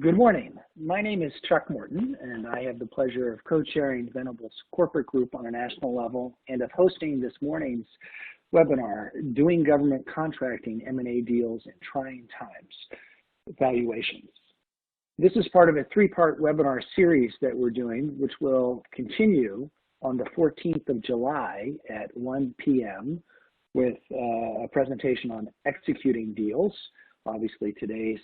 Good morning. My name is Chuck Morton, and I have the pleasure of co-chairing Venable's corporate group on a national level and of hosting this morning's webinar, Doing Government Contracting M&A Deals in Trying Times, Valuations. This is part of a three-part webinar series that we're doing, which will continue on the 14th of July at 1 p.m. with a presentation on executing deals. Obviously, today's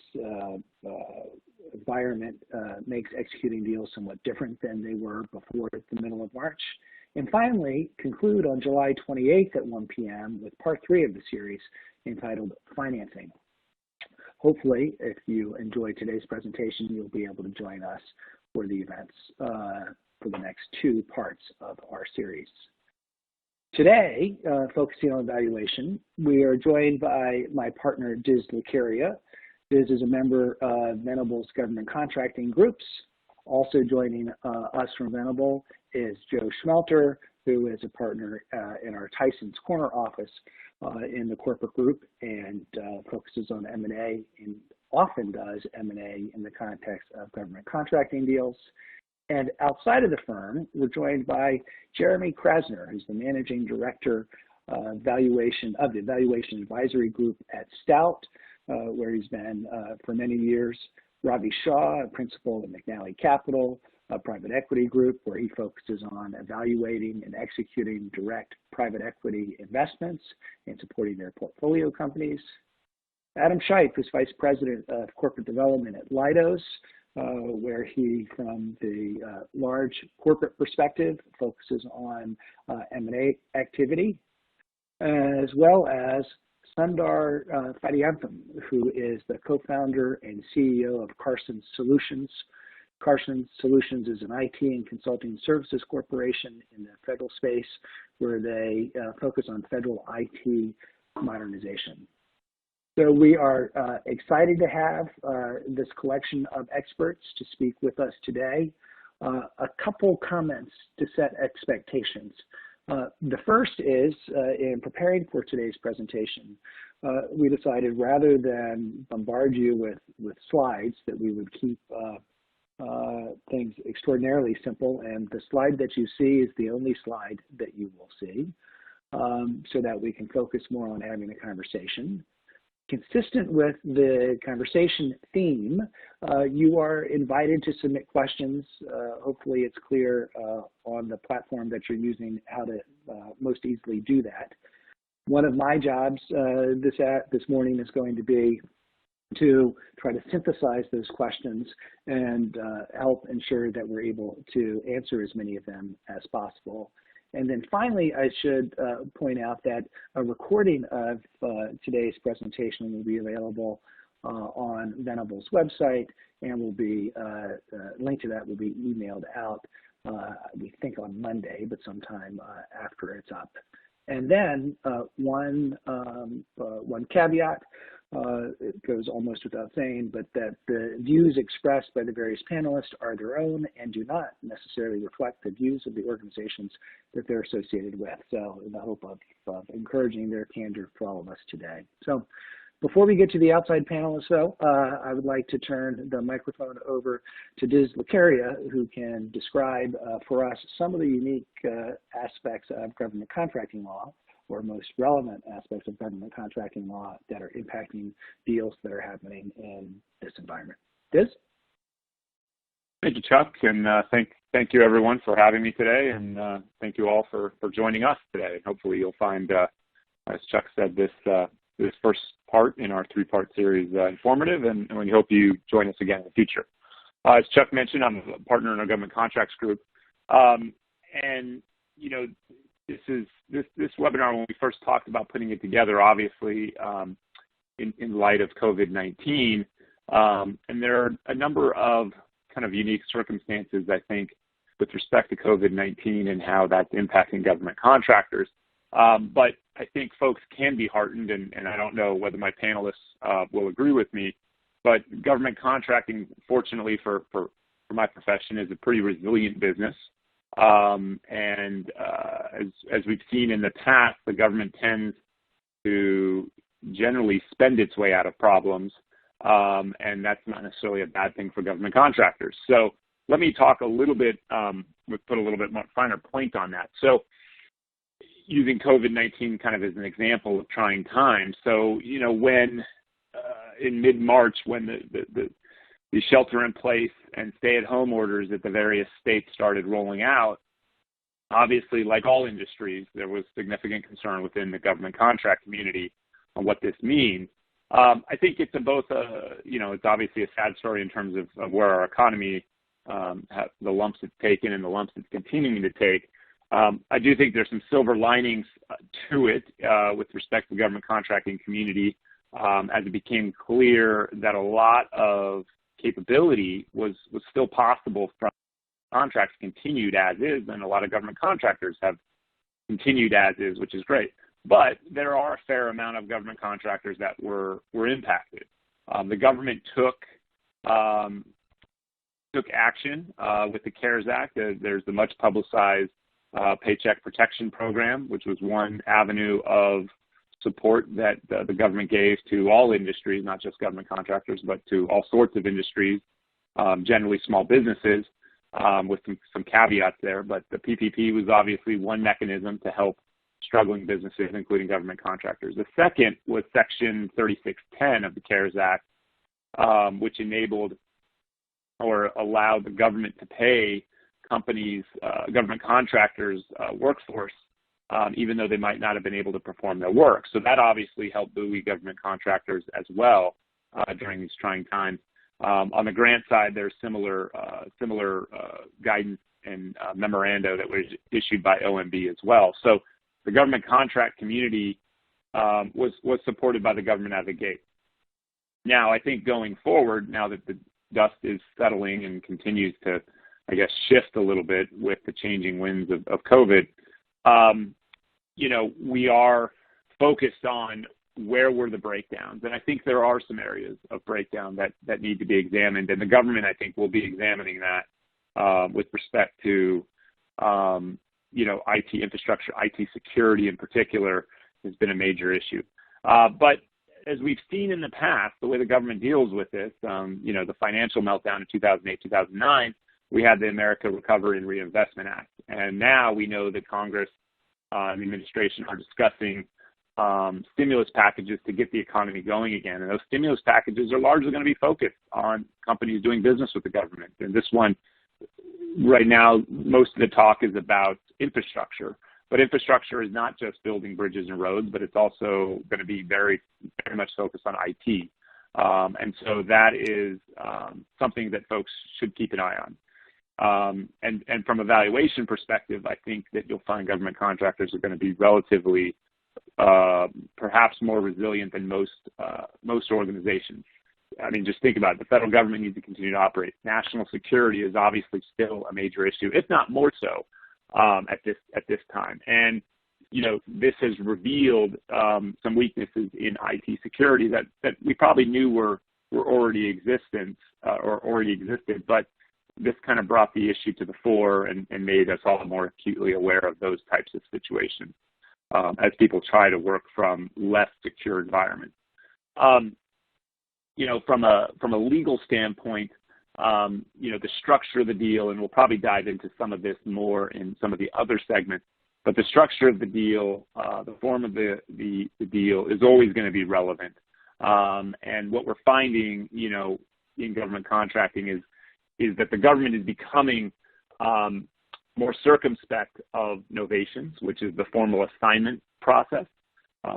environment makes executing deals somewhat different than they were before the middle of March. And finally, conclude on July 28th at 1 p.m. with part 3 of the series entitled Financing. Hopefully, if you enjoy today's presentation, you'll be able to join us for the events for the next 2 parts of our series. Today, focusing on valuation, we are joined by my partner, Diz Locaria. Diz is a member of Venable's government contracting groups. Also joining us from Venable is Joe Schmelter, who is a partner in our Tyson's Corner office in the corporate group and focuses on M&A and often does M&A in the context of government contracting deals. And outside of the firm, we're joined by Jeremy Krasner, who's the Managing Director of the Valuation Advisory Group at Stout, where he's been for many years. Ravi Shah, a principal at McNally Capital, a private equity group, where he focuses on evaluating and executing direct private equity investments and supporting their portfolio companies. Adam Scheipe, who's Vice President of Corporate Development at Leidos, where he, from the large corporate perspective, focuses on M&A activity, as well as Sundar Vaidyanathan, who is the co-founder and CEO of Karsun Solutions. Karsun Solutions is an IT and consulting services corporation in the federal space where they focus on federal IT modernization. So we are excited to have this collection of experts to speak with us today. A couple comments to set expectations. The first is, in preparing for today's presentation, we decided rather than bombard you with slides that we would keep things extraordinarily simple, and the slide that you see is the only slide that you will see, so that we can focus more on having a conversation. Consistent with the conversation theme, you are invited to submit questions. Hopefully it's clear on the platform that you're using how to most easily do that. One of my jobs this morning is going to be to try to synthesize those questions and help ensure that we're able to answer as many of them as possible. And then finally, I should point out that a recording of today's presentation will be available on Venable's website, and will be link to that will be emailed out, we think on Monday, but sometime after it's up. And then one caveat, it goes almost without saying, but that the views expressed by the various panelists are their own and do not necessarily reflect the views of the organizations that they're associated with. So in the hope of encouraging their candor for all of us today. So before we get to the outside panelists, though, I would like to turn the microphone over to Diz Locaria, who can describe for us some of the unique aspects of government contracting law, or most relevant aspects of government contracting law that are impacting deals that are happening in this environment. Diz? Thank you, Chuck, and thank you everyone for having me today, and thank you all for joining us today. Hopefully you'll find, as Chuck said, this first part in our 3-part series informative, and we hope you join us again in the future. As Chuck mentioned, I'm a partner in our government contracts group, and you know, this webinar, when we first talked about putting it together, obviously in light of COVID-19, and there are a number of kind of unique circumstances, I think, with respect to COVID-19 and how that's impacting government contractors. But I think folks can be heartened, and I don't know whether my panelists will agree with me, but government contracting, fortunately for my profession, is a pretty resilient business. And as we've seen in the past, the government tends to generally spend its way out of problems and that's not necessarily a bad thing for government contractors. So let me talk a little bit, put a little bit more finer point on that. So using COVID-19 kind of as an example of trying times. So, when in mid-March, when the shelter-in-place and stay-at-home orders at the various states started rolling out, obviously, like all industries, there was significant concern within the government contract community on what this means. I think it's it's obviously a sad story in terms of where our economy, the lumps it's taken and the lumps it's continuing to take. I do think there's some silver linings to it with respect to the government contracting community, as it became clear that a lot of capability was still possible from contracts continued as is, and a lot of government contractors have continued as is, which is great. But there are a fair amount of government contractors that were impacted. The government took action with the CARES Act. There's the much publicized Paycheck Protection Program, which was one avenue of support that the government gave to all industries, not just government contractors, but to all sorts of industries, generally small businesses, with some caveats there. But the PPP was obviously one mechanism to help struggling businesses, including government contractors. The second was Section 3610 of the CARES Act, which enabled or allowed the government to pay companies, government contractors' workforce, even though they might not have been able to perform their work. So that obviously helped buoy government contractors as well during these trying times. On the grant side, there's similar guidance and memoranda that was issued by OMB as well. So the government contract community was supported by the government out of the gate. Now, I think going forward, now that the dust is settling and continues to, I guess, shift a little bit with the changing winds of COVID, we are focused on where were the breakdowns. And I think there are some areas of breakdown that need to be examined. And the government, I think, will be examining that with respect to, IT infrastructure, IT security in particular has been a major issue. But as we've seen in the past, the way the government deals with this, the financial meltdown in 2008, 2009, we had the America Recovery and Reinvestment Act. And now we know that Congress and the administration are discussing stimulus packages to get the economy going again. And those stimulus packages are largely going to be focused on companies doing business with the government. And this one, right now, most of the talk is about infrastructure. But infrastructure is not just building bridges and roads, but it's also going to be very, very much focused on IT. And so that is something that folks should keep an eye on. And from a valuation perspective, I think that you'll find government contractors are going to be relatively, perhaps more resilient than most organizations. I mean, just think about it. The federal government needs to continue to operate. National security is obviously still a major issue, if not more so, at this time. And this has revealed some weaknesses in IT security that we probably knew were already existed, but this kind of brought the issue to the fore and made us all more acutely aware of those types of situations as people try to work from less secure environments. From a legal standpoint, the structure of the deal, and we'll probably dive into some of this more in some of the other segments, but the structure of the deal, the form of the deal is always going to be relevant. And what we're finding, in government contracting is that the government is becoming more circumspect of novations, which is the formal assignment process.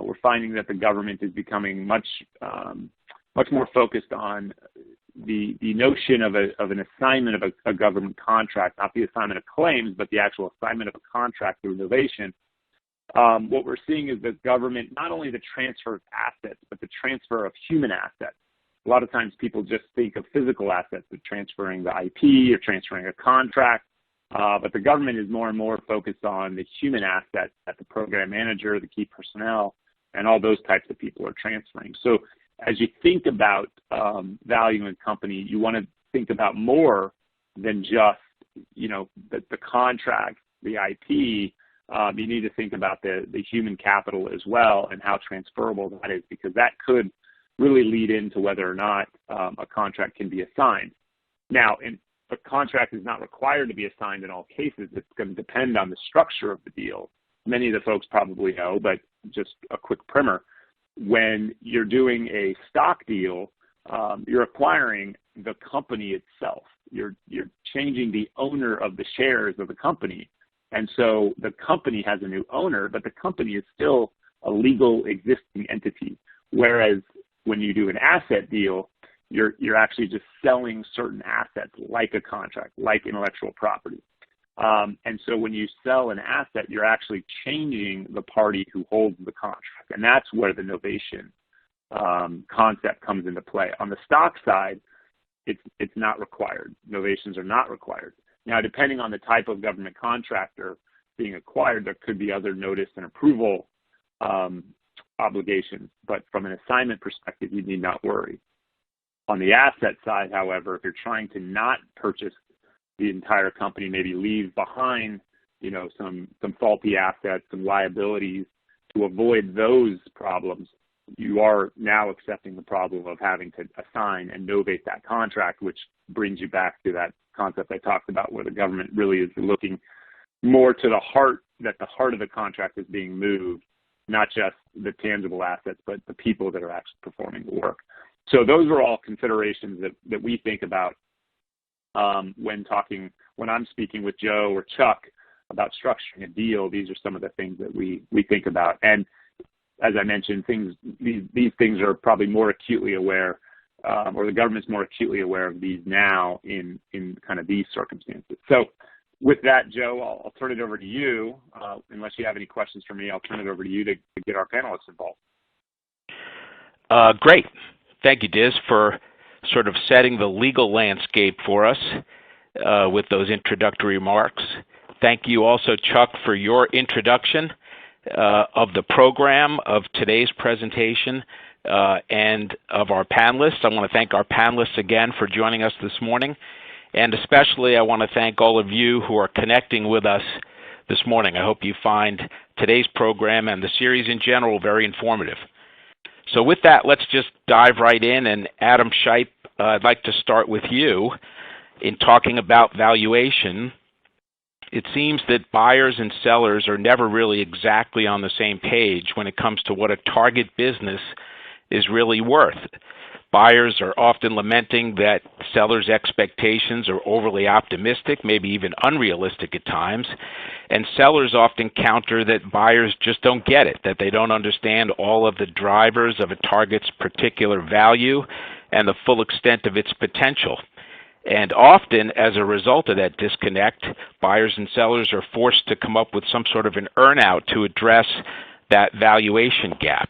We're finding that the government is becoming much more focused on the notion of an assignment of a government contract, not the assignment of claims, but the actual assignment of a contract through novation. What we're seeing is that government, not only the transfer of assets, but the transfer of human assets. A lot of times people just think of physical assets, but transferring the IP or transferring a contract. But the government is more and more focused on the human assets that the program manager, the key personnel, and all those types of people are transferring. So as you think about valuing a company, you want to think about more than just, the contract, the IP. You need to think about the human capital as well and how transferable that is, because that could really lead into whether or not a contract can be assigned. Now, a contract is not required to be assigned in all cases. It's going to depend on the structure of the deal. Many of the folks probably know, but just a quick primer. When you're doing a stock deal, you're acquiring the company itself. You're changing the owner of the shares of the company. And so the company has a new owner, but the company is still a legal existing entity. Whereas when you do an asset deal, you're actually just selling certain assets like a contract, like intellectual property. And so when you sell an asset, you're actually changing the party who holds the contract. And that's where the novation concept comes into play. On the stock side, it's not required. Novations are not required. Now, depending on the type of government contractor being acquired, there could be other notice and approval obligations. But from an assignment perspective, you need not worry. On the asset side, however, if you're trying to not purchase the entire company, maybe leave behind, some faulty assets, some liabilities, to avoid those problems, you are now accepting the problem of having to assign and novate that contract, which brings you back to that concept I talked about, where the government really is looking more to the heart, that the heart of the contract is being moved, not just the tangible assets, but the people that are actually performing the work. So those are all considerations that we think about when I'm speaking with Joe or Chuck about structuring a deal. These are some of the things that we think about. And as I mentioned, these things are probably more acutely aware, or the government's more acutely aware of these now in kind of these circumstances. So with that, Joe, I'll turn it over to you. Unless you have any questions for me, I'll turn it over to you to get our panelists involved. Great. Thank you, Diz, for sort of setting the legal landscape for us with those introductory remarks. Thank you also, Chuck, for your introduction of the program, of today's presentation, and of our panelists. I want to thank our panelists again for joining us this morning. And especially I want to thank all of you who are connecting with us this morning. I hope you find today's program and the series in general very informative. So with that, let's just dive right in. And Adam Scheipe, I'd like to start with you in talking about valuation. It seems that buyers and sellers are never really exactly on the same page when it comes to what a target business is really worth. Buyers are often lamenting that sellers' expectations are overly optimistic, maybe even unrealistic at times, and sellers often counter that buyers just don't get it, that they don't understand all of the drivers of a target's particular value and the full extent of its potential. And often, as a result of that disconnect, buyers and sellers are forced to come up with some sort of an earn-out to address that valuation gap.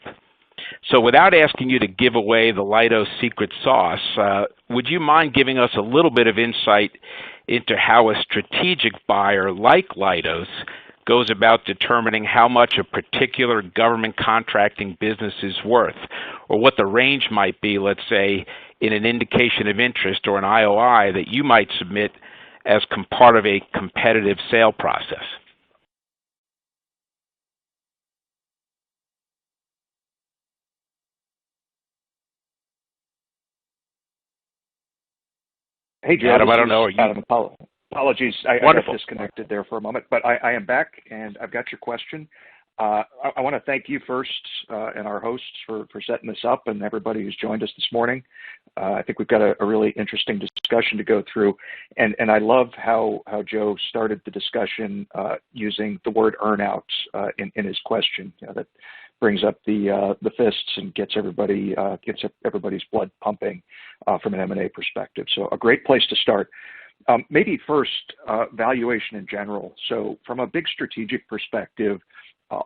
So without asking you to give away the Leidos secret sauce, would you mind giving us a little bit of insight into how a strategic buyer like Leidos goes about determining how much a particular government contracting business is worth, or what the range might be, let's say, in an indication of interest or an IOI that you might submit as part of a competitive sale process? Hey, Joe. Adam, I don't know. Adam, apologies. I got disconnected there for a moment, but I am back, and I've got your question. I want to thank you first and our hosts for setting this up, and everybody who's joined us this morning. I think we've got a really interesting discussion to go through, and I love how Joe started the discussion using the word earnouts in his question. That brings up the fists and gets everybody's blood pumping from an M&A perspective. So a great place to start. Maybe first, valuation in general. So from a big strategic perspective,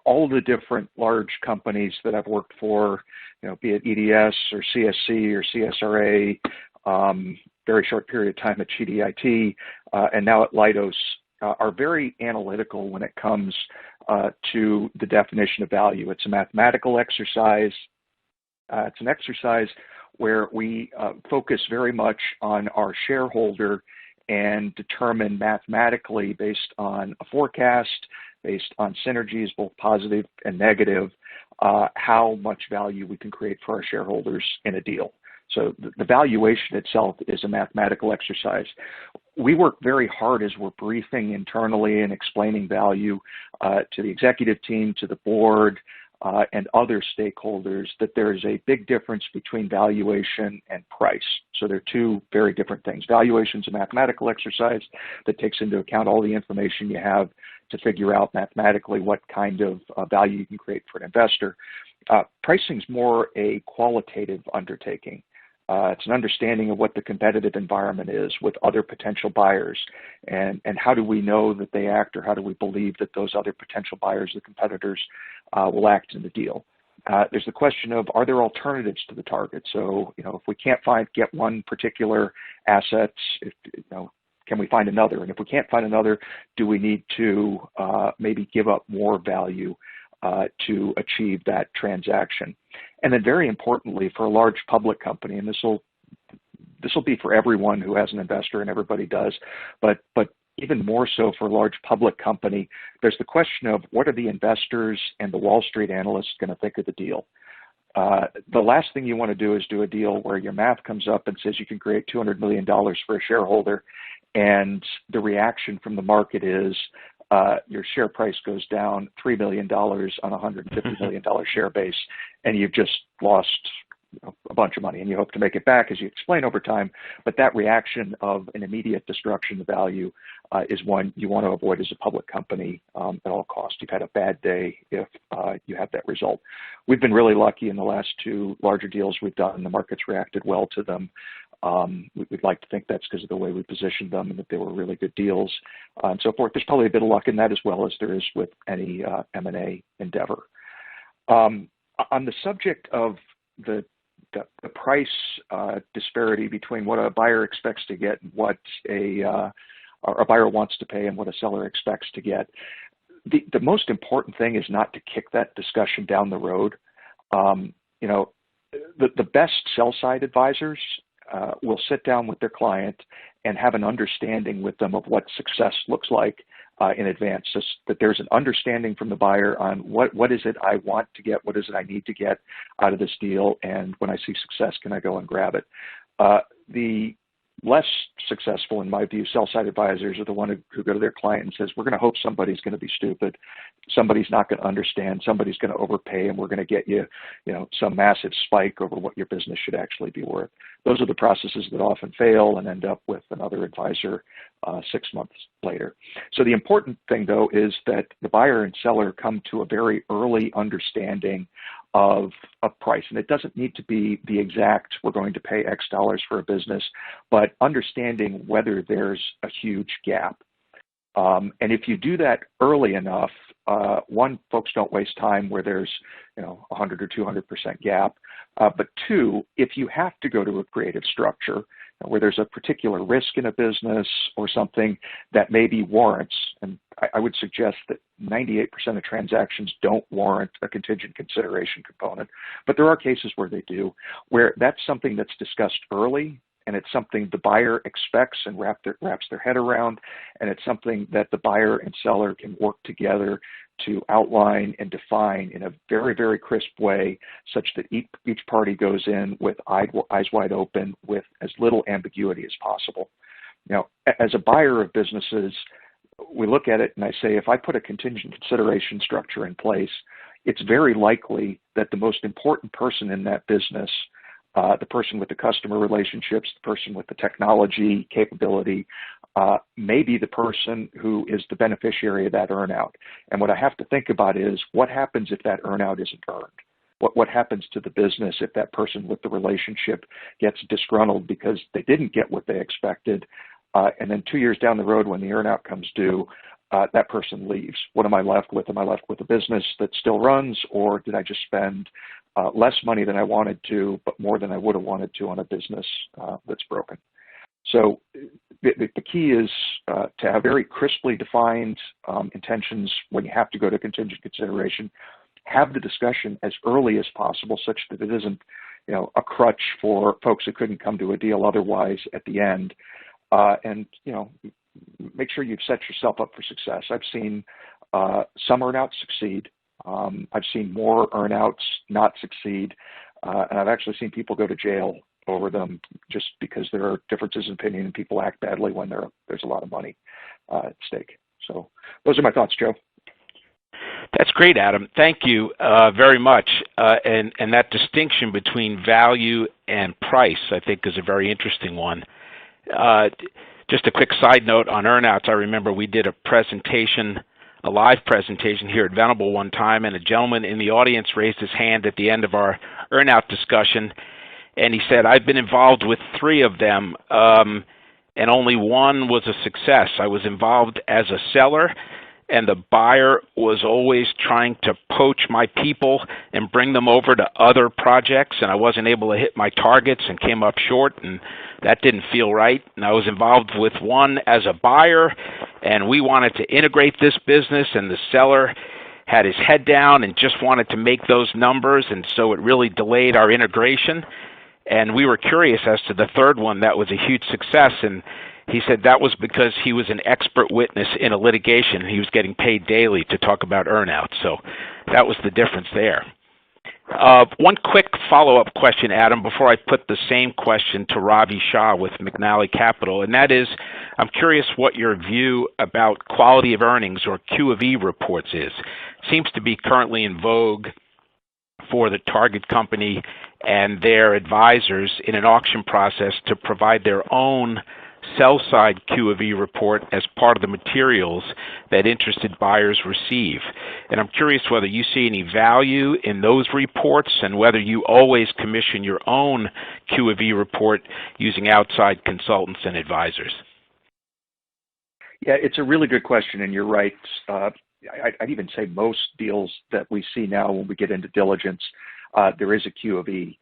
all the different large companies that I've worked for, be it EDS or CSC or CSRA, very short period of time at GDIT, and now at Leidos, are very analytical when it comes to the definition of value. It's a mathematical exercise. It's an exercise where we focus very much on our shareholder and determine mathematically based on a forecast, based on synergies, both positive and negative, how much value we can create for our shareholders in a deal. So the valuation itself is a mathematical exercise. We work very hard as we're briefing internally and explaining value to the executive team, to the board, and other stakeholders, that there is a big difference between valuation and price. So they're two very different things. Valuation is a mathematical exercise that takes into account all the information you have to figure out mathematically what kind of value you can create for an investor. Pricing is more a qualitative undertaking. It's an understanding of what the competitive environment is with other potential buyers, and how do we know that they act, or how do we believe that those other potential buyers, the competitors, will act in the deal. There's the question of, are there alternatives to the target? So, if we can't get one particular asset, can we find another? And if we can't find another, do we need to maybe give up more value to achieve that transaction? And then, very importantly, for a large public company, and this will be for everyone who has an investor, and everybody does, but even more so for a large public company, there's the question of, what are the investors and the Wall Street analysts going to think of the deal? The last thing you want to do is do a deal where your math comes up and says you can create $200 million for a shareholder, and the reaction from the market is, your share price goes down $3 million on a $150 million share base, and you've just lost a bunch of money, and you hope to make it back, as you explain, over time. But that reaction of an immediate destruction of value is one you want to avoid as a public company at all costs. You've had a bad day if you have that result. We've been really lucky in the last two larger deals we've done. The market's reacted well to them. We'd like to think that's because of the way we positioned them and that they were really good deals and so forth. There's probably a bit of luck in that, as well as there is with any M&A endeavor. On the subject of the price disparity between what a buyer expects to get and what a buyer wants to pay and what a seller expects to get, the most important thing is not to kick that discussion down the road. The best sell-side advisors will sit down with their client and have an understanding with them of what success looks like in advance, so that there's an understanding from the buyer on what is it I want to get, what is it I need to get out of this deal, and when I see success, can I go and grab it? The less successful, in my view, sell-side advisors are the one who go to their client and says, we're going to hope somebody's going to be stupid, somebody's not going to understand, somebody's going to overpay, and we're going to get you, some massive spike over what your business should actually be worth. Those are the processes that often fail and end up with another advisor 6 months later. So the important thing, though, is that the buyer and seller come to a very early understanding of price. And it doesn't need to be the exact, we're going to pay X dollars for a business, but understanding whether there's a huge gap. And if you do that early enough, one, folks don't waste time where there's 100 or 200% gap. But two, if you have to go to a creative structure where there's a particular risk in a business or something that maybe warrants, and I would suggest that 98% of transactions don't warrant a contingent consideration component, but there are cases where they do, where that's something that's discussed early, and it's something the buyer expects and wraps their head around, and it's something that the buyer and seller can work together to outline and define in a very, very crisp way, such that each party goes in with eyes wide open, with as little ambiguity as possible. As a buyer of businesses, we look at it and I say, if I put a contingent consideration structure in place, it's very likely that the most important person in that business, the person with the customer relationships, the person with the technology capability, may be the person who is the beneficiary of that earnout. And what I have to think about is, what happens if that earnout isn't earned? What happens to the business if that person with the relationship gets disgruntled because they didn't get what they expected, and then 2 years down the road when the earnout comes due, that person leaves? What am I left with? Am I left with a business that still runs, or did I just spend less money than I wanted to, but more than I would have wanted to on a business that's broken? So the key is to have very crisply defined intentions when you have to go to contingent consideration. Have the discussion as early as possible, such that it isn't, a crutch for folks who couldn't come to a deal otherwise at the end. And make sure you've set yourself up for success. I've seen some earnouts succeed. I've seen more earnouts not succeed, and I've actually seen people go to jail over them just because there are differences in opinion and people act badly when there's a lot of money at stake. So those are my thoughts, Joe. That's great, Adam. Thank you very much. And that distinction between value and price, I think, is a very interesting one. Just a quick side note on earnouts. I remember we did a live presentation here at Venable one time, and a gentleman in the audience raised his hand at the end of our earnout discussion, and he said, I've been involved with 3 of them, and only one was a success. I was involved as a seller, and the buyer was always trying to poach my people and bring them over to other projects, and I wasn't able to hit my targets and came up short, and that didn't feel right. And I was involved with one as a buyer, and we wanted to integrate this business, and the seller had his head down and just wanted to make those numbers, and so it really delayed our integration. And we were curious as to the third one that was a huge success, and he said that was because he was an expert witness in a litigation. He was getting paid daily to talk about earnouts, so that was the difference there. One quick follow-up question, Adam, before I put the same question to Ravi Shah with McNally Capital, and that is, I'm curious what your view about quality of earnings or Q of E reports is. Seems to be currently in vogue for the target company and their advisors in an auction process to provide their own sell-side Q of E report as part of the materials that interested buyers receive. And I'm curious whether you see any value in those reports and whether you always commission your own Q of E report using outside consultants and advisors. Yeah, it's a really good question, and you're right. I'd even say most deals that we see now when we get into diligence, there is a Q of E.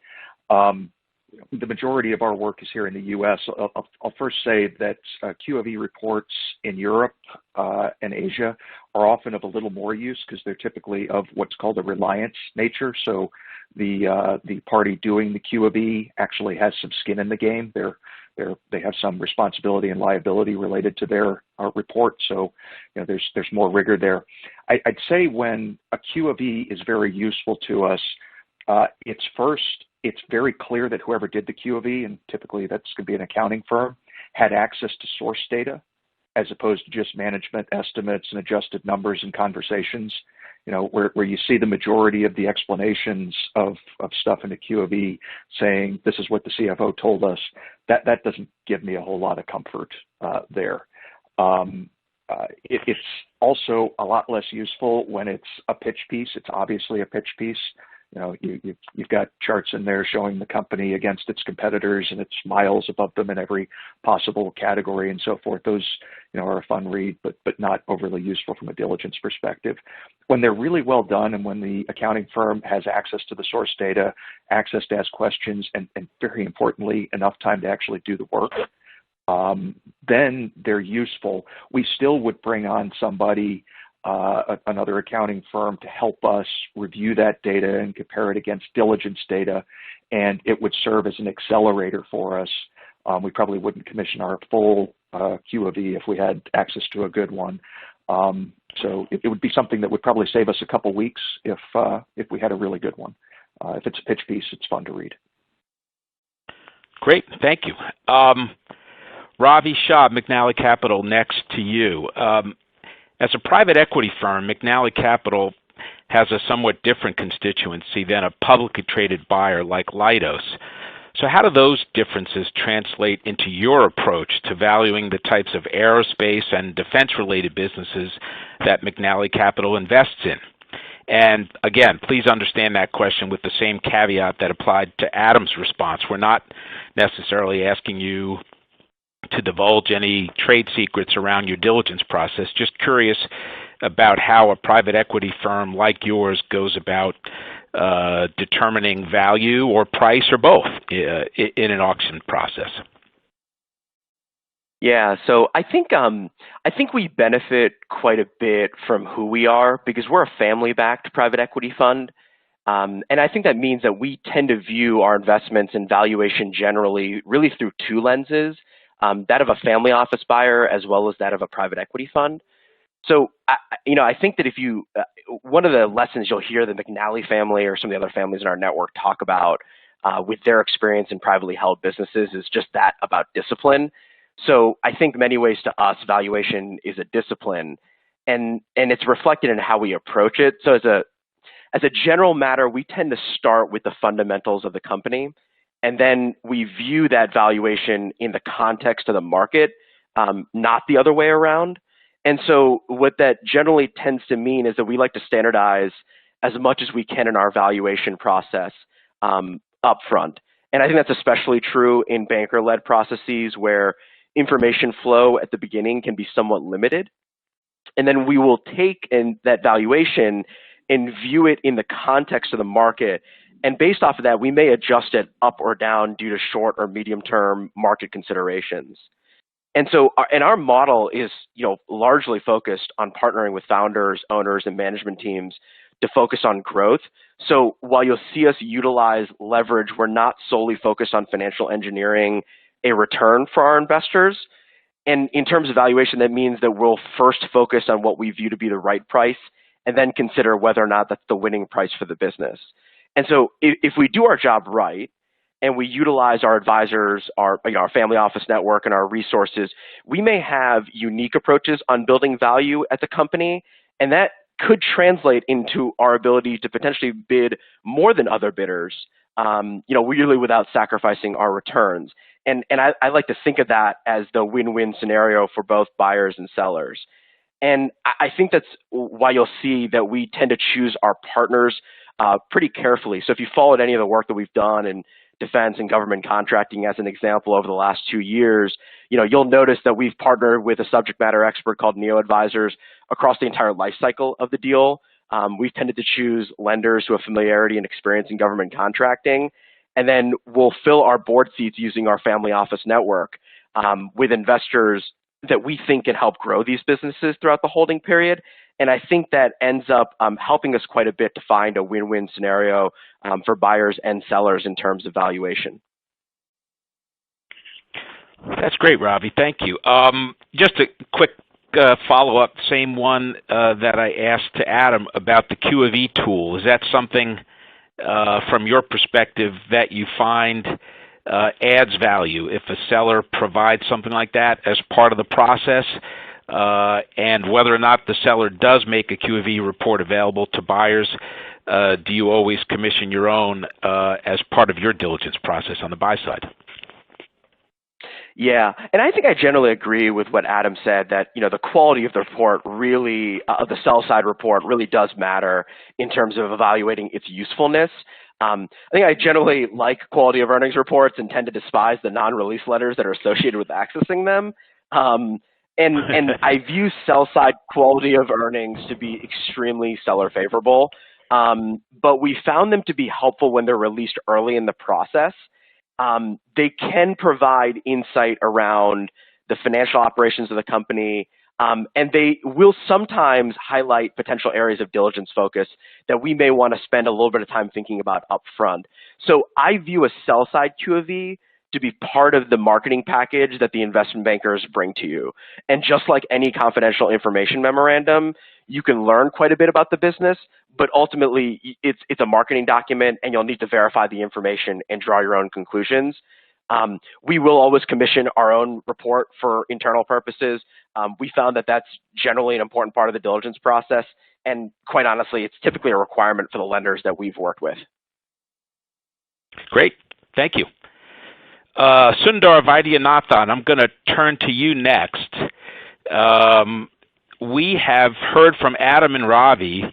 The majority of our work is here in the U.S. I'll first say that Q of E reports in Europe and Asia are often of a little more use because they're typically of what's called a reliance nature. So the party doing the Q of E actually has some skin in the game. They have some responsibility and liability related to their report. So there's more rigor there. I'd say when a Q of E is very useful to us, it's very clear that whoever did the Q of E, and typically that's going to be an accounting firm, had access to source data as opposed to just management estimates and adjusted numbers and conversations. Where you see the majority of the explanations of stuff in the Q of E saying, this is what the CFO told us, that doesn't give me a whole lot of comfort there. It's also a lot less useful when it's a pitch piece. It's obviously a pitch piece. You've got charts in there showing the company against its competitors, and it's miles above them in every possible category and so forth. Those, are a fun read, but not overly useful from a diligence perspective. When they're really well done, and when the accounting firm has access to the source data, access to ask questions, and very importantly, enough time to actually do the work, then they're useful. We still would bring on somebody, another accounting firm, to help us review that data and compare it against diligence data, and it would serve as an accelerator for us. We probably wouldn't commission our full Q of E if we had access to a good one. So it would be something that would probably save us a couple weeks if we had a really good one. If it's a pitch piece, it's fun to read. Great, thank you. Ravi Shah, McNally Capital, next to you. As a private equity firm, McNally Capital has a somewhat different constituency than a publicly traded buyer like Leidos. So how do those differences translate into your approach to valuing the types of aerospace and defense-related businesses that McNally Capital invests in? And again, please understand that question with the same caveat that applied to Adam's response. We're not necessarily asking you to divulge any trade secrets around your diligence process. Just curious about how a private equity firm like yours goes about determining value or price or both in an auction process. Yeah, so I think we benefit quite a bit from who we are because we're a family-backed private equity fund. And I think that means that we tend to view our investments and valuation generally really through two lenses. That of a family office buyer as well as that of a private equity fund. So, I think that if you, one of the lessons you'll hear the McNally family or some of the other families in our network talk about with their experience in privately held businesses is just that about discipline. So I think many ways to us, valuation is a discipline, and it's reflected in how we approach it. So as a general matter, we tend to start with the fundamentals of the company, and then we view that valuation in the context of the market, not the other way around. And so what that generally tends to mean is that we like to standardize as much as we can in our valuation process upfront. And I think that's especially true in banker-led processes where information flow at the beginning can be somewhat limited. And then we will take that valuation and view it in the context of the market. And based off of that, we may adjust it up or down due to short or medium-term market considerations. And so, our model is, largely focused on partnering with founders, owners, and management teams to focus on growth. So while you'll see us utilize leverage, we're not solely focused on financial engineering a return for our investors. And in terms of valuation, that means that we'll first focus on what we view to be the right price, and then consider whether or not that's the winning price for the business. And so if we do our job right, and we utilize our advisors, our family office network, and our resources, we may have unique approaches on building value at the company, and that could translate into our ability to potentially bid more than other bidders, really without sacrificing our returns. And I like to think of that as the win-win scenario for both buyers and sellers. And I think that's why you'll see that we tend to choose our partners pretty carefully. So if you followed any of the work that we've done in defense and government contracting as an example over the last 2 years, you'll notice that we've partnered with a subject matter expert called Neo Advisors across the entire life cycle of the deal. We've tended to choose lenders who have familiarity and experience in government contracting, and then we'll fill our board seats using our family office network with investors that we think can help grow these businesses throughout the holding period. And I think that ends up helping us quite a bit to find a win-win scenario for buyers and sellers in terms of valuation. That's great, Ravi. Thank you. Just a quick follow-up, same one that I asked to Adam about the Q of E tool. Is that something from your perspective that you find adds value if a seller provides something like that as part of the process? And whether or not the seller does make a Q of E report available to buyers, do you always commission your own as part of your diligence process on the buy side? Yeah, and I think I generally agree with what Adam said, that the quality of the report really, of the sell side report really does matter in terms of evaluating its usefulness. I think I generally like quality of earnings reports and tend to despise the non-release letters that are associated with accessing them. And I view sell-side quality of earnings to be extremely seller favorable, but we found them to be helpful when they're released early in the process. They can provide insight around the financial operations of the company, and they will sometimes highlight potential areas of diligence focus that we may want to spend a little bit of time thinking about upfront. So I view a sell-side Q of E to be part of the marketing package that the investment bankers bring to you. And just like any confidential information memorandum, you can learn quite a bit about the business, but ultimately it's a marketing document and you'll need to verify the information and draw your own conclusions. We will always commission our own report for internal purposes. We found that that's generally an important part of the diligence process. And quite honestly, it's typically a requirement for the lenders that we've worked with. Great. Thank you. Sundar Vaidyanathan, I'm going to turn to you next. We have heard from Adam and Ravi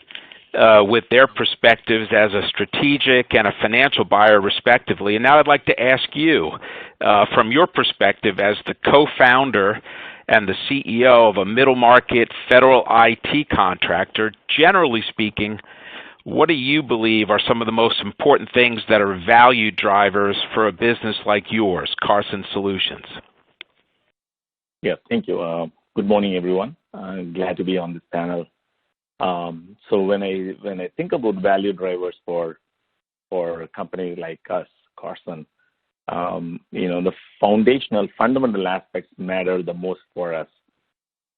with their perspectives as a strategic and a financial buyer, respectively. And now I'd like to ask you, from your perspective as the co-founder and the CEO of a middle market federal IT contractor, generally speaking, what do you believe are some of the most important things that are value drivers for a business like yours, Karsun Solutions? Yeah, thank you. Good morning, everyone. I'm glad to be on this panel. So when I think about value drivers for a company like us, Karsun, the fundamental aspects matter the most for us.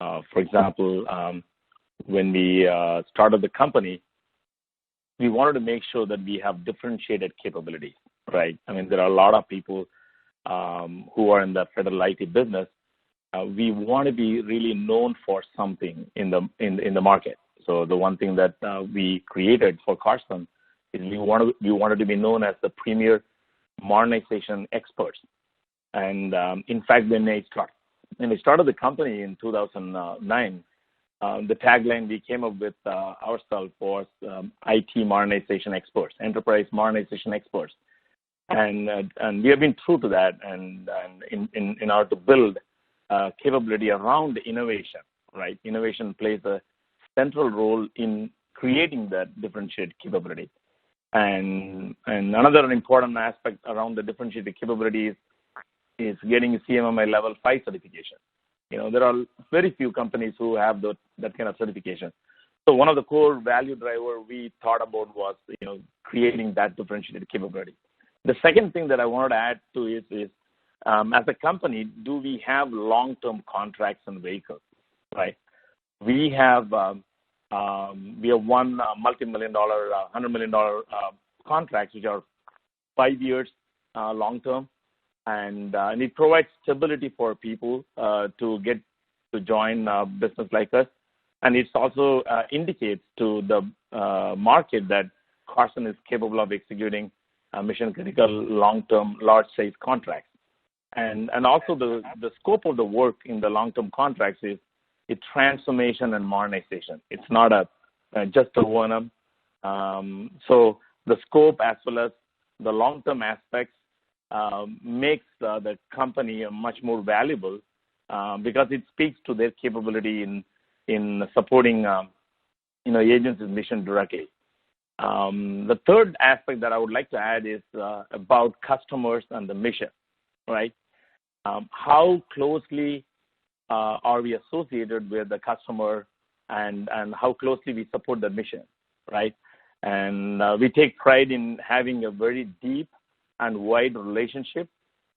For example, when we started the company, we wanted to make sure that we have differentiated capabilities, right? I mean, there are a lot of people who are in the federal IT business. We want to be really known for something in the market. So the one thing that we created for Karsun is we wanted to be known as the premier modernization experts. And in fact, when I started the company in 2009, the tagline we came up with ourselves was IT modernization experts, enterprise modernization experts, and we have been true to that. And in order to build capability around innovation, right? Innovation plays a central role in creating that differentiated capability. And another important aspect around the differentiated capabilities is getting CMMI level 5 certification. There are very few companies who have that kind of certification. So one of the core value driver we thought about was, creating that differentiated capability. The second thing that I wanted to add to is as a company, do we have long-term contracts and vehicles, right? We have one multi-million-dollar, $100 million contracts, which are 5 years long-term, and it provides stability for people to get to join a business like us, and it also indicates to the market that Karsun is capable of executing mission-critical, long-term, large-size contracts. And also the scope of the work in the long-term contracts is it's transformation and modernization. It's not just a one-up. So the scope as well as the long-term aspects makes the company much more valuable because it speaks to their capability in supporting agencies' mission directly. The third aspect that I would like to add is about customers and the mission, right? How closely are we associated with the customer and how closely we support the mission, right? And we take pride in having a very deep and wide relationship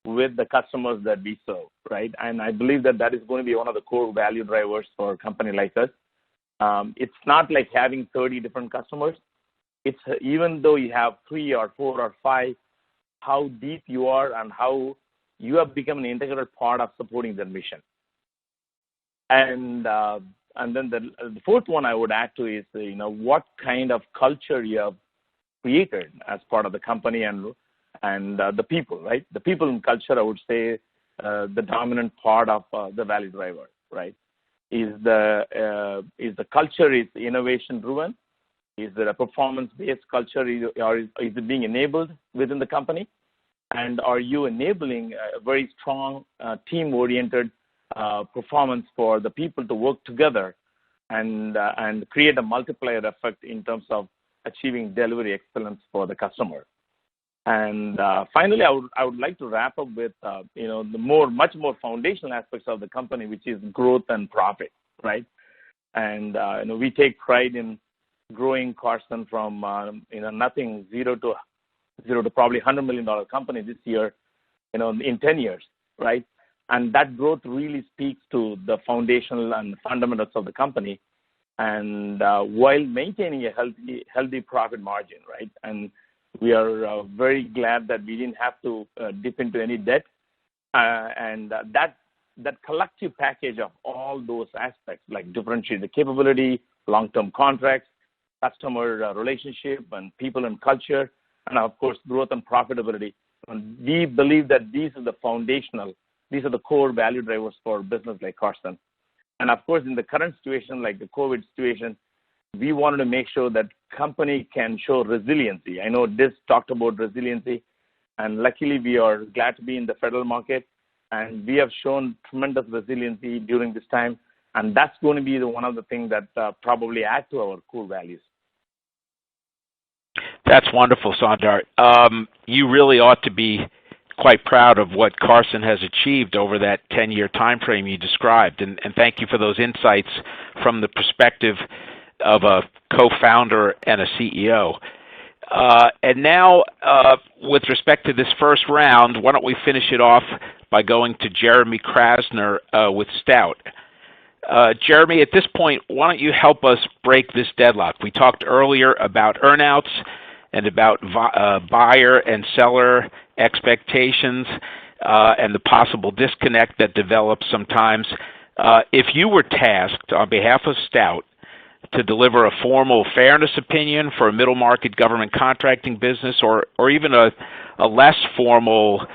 with the customers that we serve, right? And I believe that is going to be one of the core value drivers for a company like us. It's not like having 30 different customers. It's even though you have 3 or 4 or 5, how deep you are and how you have become an integral part of supporting their mission. And then the fourth one I would add to is, what kind of culture you have created as part of the company and the people, right? The people and culture, I would say, the dominant part of the value driver, right? Is the culture is innovation driven? Is there a performance-based culture, or is it being enabled within the company? And are you enabling a very strong team-oriented performance for the people to work together and create a multiplier effect in terms of achieving delivery excellence for the customer? And finally, I would like to wrap up with the much more foundational aspects of the company, which is growth and profit, right? And we take pride in growing Karsun from nothing, zero to probably $100 million company this year, in 10 years, right? And that growth really speaks to the foundational and fundamentals of the company, and while maintaining a healthy profit margin, right? And we are very glad that we didn't have to dip into any debt, and that collective package of all those aspects, like differentiated capability, long-term contracts, customer relationship, and people and culture, and of course growth and profitability. And we believe that these are the core value drivers for a business like Karsun. And of course, in the current situation, like the COVID situation, we wanted to make sure that company can show resiliency. I know Diz talked about resiliency, and luckily we are glad to be in the federal market, and we have shown tremendous resiliency during this time, and that's going to be one of the things that probably add to our core values. That's wonderful, Sundar. You really ought to be quite proud of what Karsun has achieved over that 10-year time frame you described, and thank you for those insights from the perspective of a co-founder and a CEO. And now, with respect to this first round, why don't we finish it off by going to Jeremy Krasner with Stout. Jeremy, at this point, why don't you help us break this deadlock? We talked earlier about earnouts and about buyer and seller expectations and the possible disconnect that develops sometimes. If you were tasked on behalf of Stout to deliver a formal fairness opinion for a middle market government contracting business or even a less formal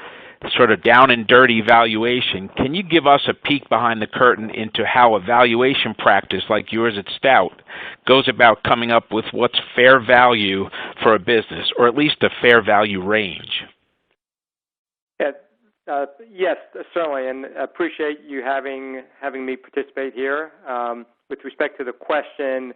sort of down and dirty valuation, can you give us a peek behind the curtain into how a valuation practice like yours at Stout goes about coming up with what's fair value for a business, or at least a fair value range? Yes, certainly, and appreciate you having me participate here. With respect to the question,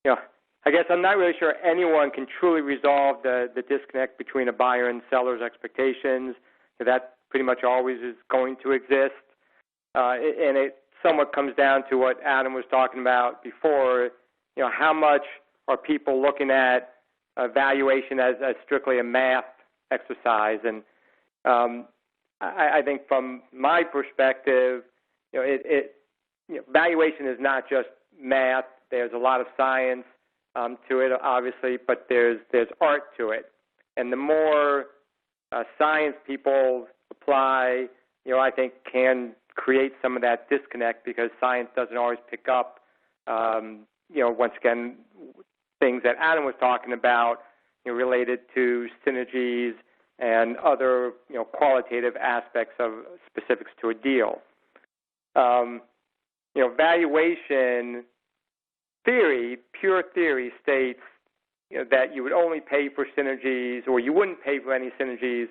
I guess I'm not really sure anyone can truly resolve the disconnect between a buyer and seller's expectations. That pretty much always is going to exist, and it somewhat comes down to what Adam was talking about before. How much are people looking at valuation as strictly a math exercise? And I think from my perspective, valuation is not just math. There's a lot of science to it, obviously, but there's art to it. And the more science people apply, I think can create some of that disconnect, because science doesn't always pick up, once again, things that Adam was talking about, related to synergies and other, qualitative aspects of specifics to a deal. Valuation theory, pure theory, states that you would only pay for synergies, or you wouldn't pay for any synergies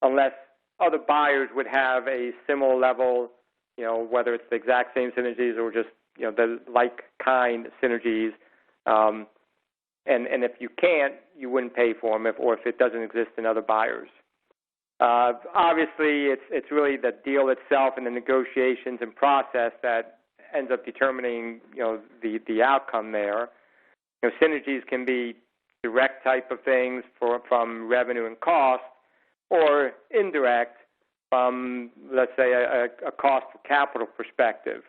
unless other buyers would have a similar level, whether it's the exact same synergies or just, the like kind synergies. And if you can't, you wouldn't pay for them, or if it doesn't exist in other buyers. Obviously, it's really the deal itself and the negotiations and process that ends up determining, the outcome there. Synergies can be direct type of things from revenue and cost, or indirect from, let's say, a cost of capital perspective.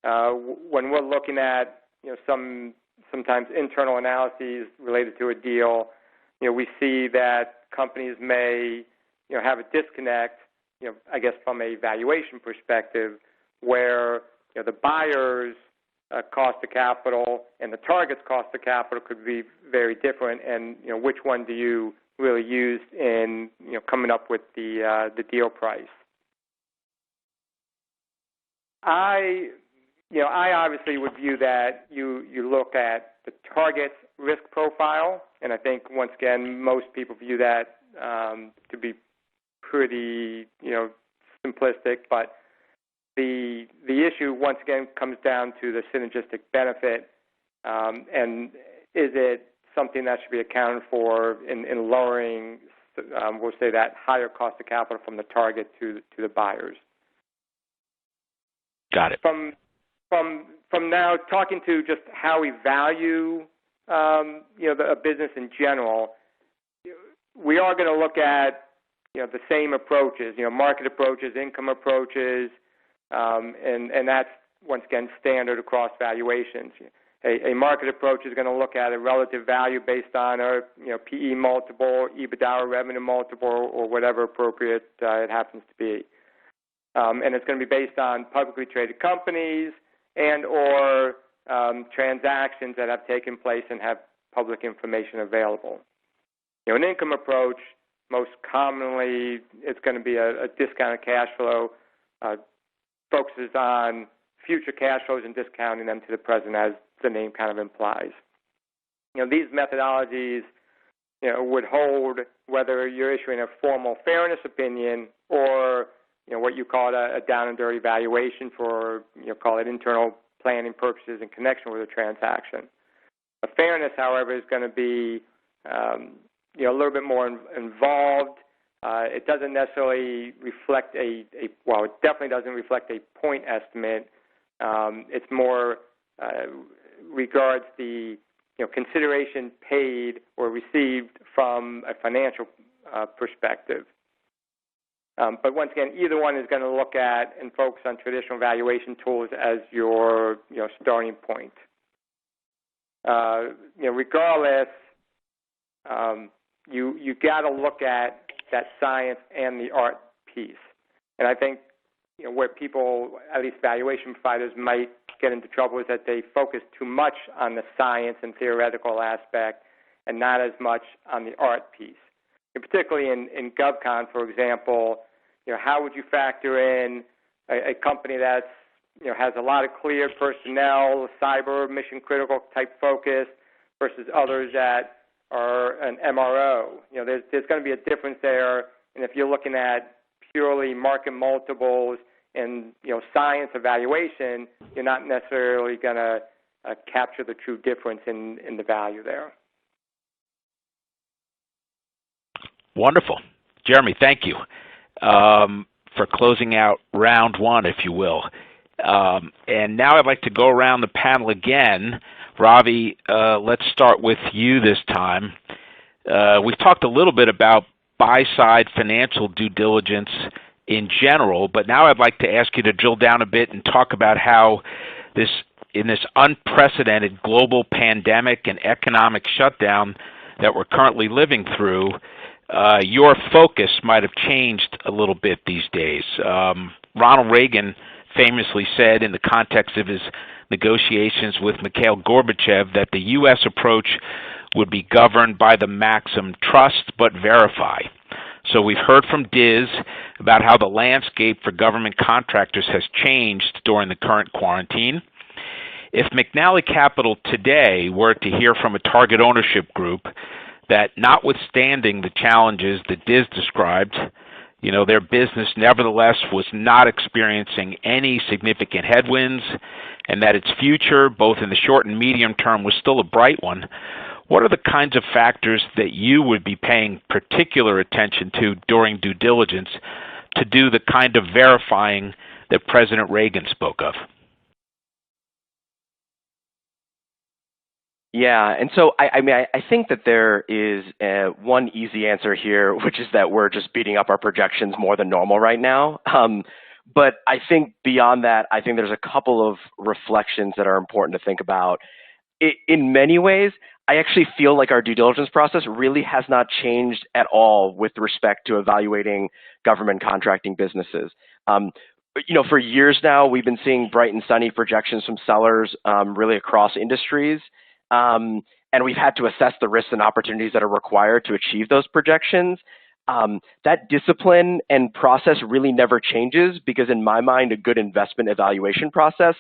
When we're looking at, sometimes internal analyses related to a deal, we see that companies may, have a disconnect, I guess from a valuation perspective, where, the buyer's cost of capital and the target's cost of capital could be very different, and, which one do you really use in, coming up with the deal price? I obviously would view that you look at the target's risk profile, and I think, once again, most people view that to be pretty, simplistic, but the issue, once again, comes down to the synergistic benefit, and is it something that should be accounted for in lowering, we'll say, that higher cost of capital from the target to the buyers. Got it. From now, talking to just how we value, a business in general, we are going to look at, the same approaches, market approaches, income approaches, and that's, once again, standard across valuations. A market approach is going to look at a relative value based on a PE multiple, EBITDA or revenue multiple, or whatever appropriate it happens to be. And it's going to be based on publicly traded companies and or transactions that have taken place and have public information available. An income approach, most commonly, it's going to be a discounted cash flow, focuses on future cash flows and discounting them to the present, as the name kind of implies. These methodologies, would hold whether you're issuing a formal fairness opinion or, what you call a down and dirty valuation for, call it internal planning purposes in connection with a transaction. A fairness, however, is going to be, a little bit more involved. It doesn't necessarily reflect it definitely doesn't reflect a point estimate. It's more regards the consideration paid or received from a financial perspective. But once again, either one is going to look at and focus on traditional valuation tools as your starting point. Regardless, you got to look at that science and the art piece. And I think where people, at least valuation providers, might get into trouble is that they focus too much on the science and theoretical aspect and not as much on the art piece. And particularly in GovCon, for example, how would you factor in a company that's has a lot of clear personnel, cyber, mission critical type focus versus others that are an MRO? There's going to be a difference there, and if you're looking at purely market multiples and science evaluation, you're not necessarily going to capture the true difference in the value there. Wonderful. Jeremy, thank you for closing out round one, if you will. And now I'd like to go around the panel again. Ravi, let's start with you this time. We've talked a little bit about buy-side financial due diligence in general, but now I'd like to ask you to drill down a bit and talk about how in this unprecedented global pandemic and economic shutdown that we're currently living through, your focus might have changed a little bit these days. Ronald Reagan famously said in the context of his negotiations with Mikhail Gorbachev that the U.S. approach would be governed by the maxim trust but verify. So we've heard from Diz about how the landscape for government contractors has changed during the current quarantine. If McNally Capital today were to hear from a target ownership group that notwithstanding the challenges that Diz described, their business nevertheless was not experiencing any significant headwinds and that its future, both in the short and medium term, was still a bright one, what are the kinds of factors that you would be paying particular attention to during due diligence to do the kind of verifying that President Reagan spoke of? Yeah, and so I think that there is one easy answer here, which is that we're just beating up our projections more than normal right now. But I think beyond that, I think there's a couple of reflections that are important to think about. In many ways, I actually feel like our due diligence process really has not changed at all with respect to evaluating government contracting businesses. For years now, we've been seeing bright and sunny projections from sellers really across industries. And we've had to assess the risks and opportunities that are required to achieve those projections. That discipline and process really never changes because in my mind, a good investment evaluation process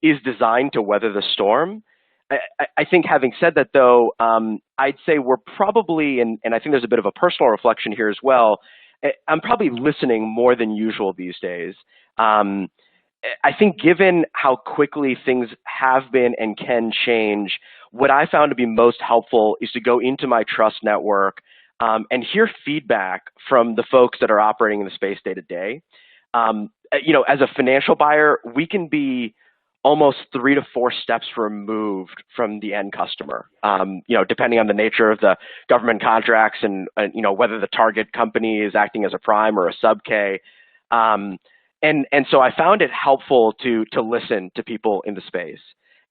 is designed to weather the storm. I think having said that, though, I'd say we're probably, and I think there's a bit of a personal reflection here as well, I'm probably listening more than usual these days. I think given how quickly things have been and can change, what I found to be most helpful is to go into my trust network and hear feedback from the folks that are operating in the space day to day. As a financial buyer, we can be almost 3 to 4 steps removed from the end customer, depending on the nature of the government contracts and whether the target company is acting as a prime or a sub-K. And so I found it helpful to listen to people in the space.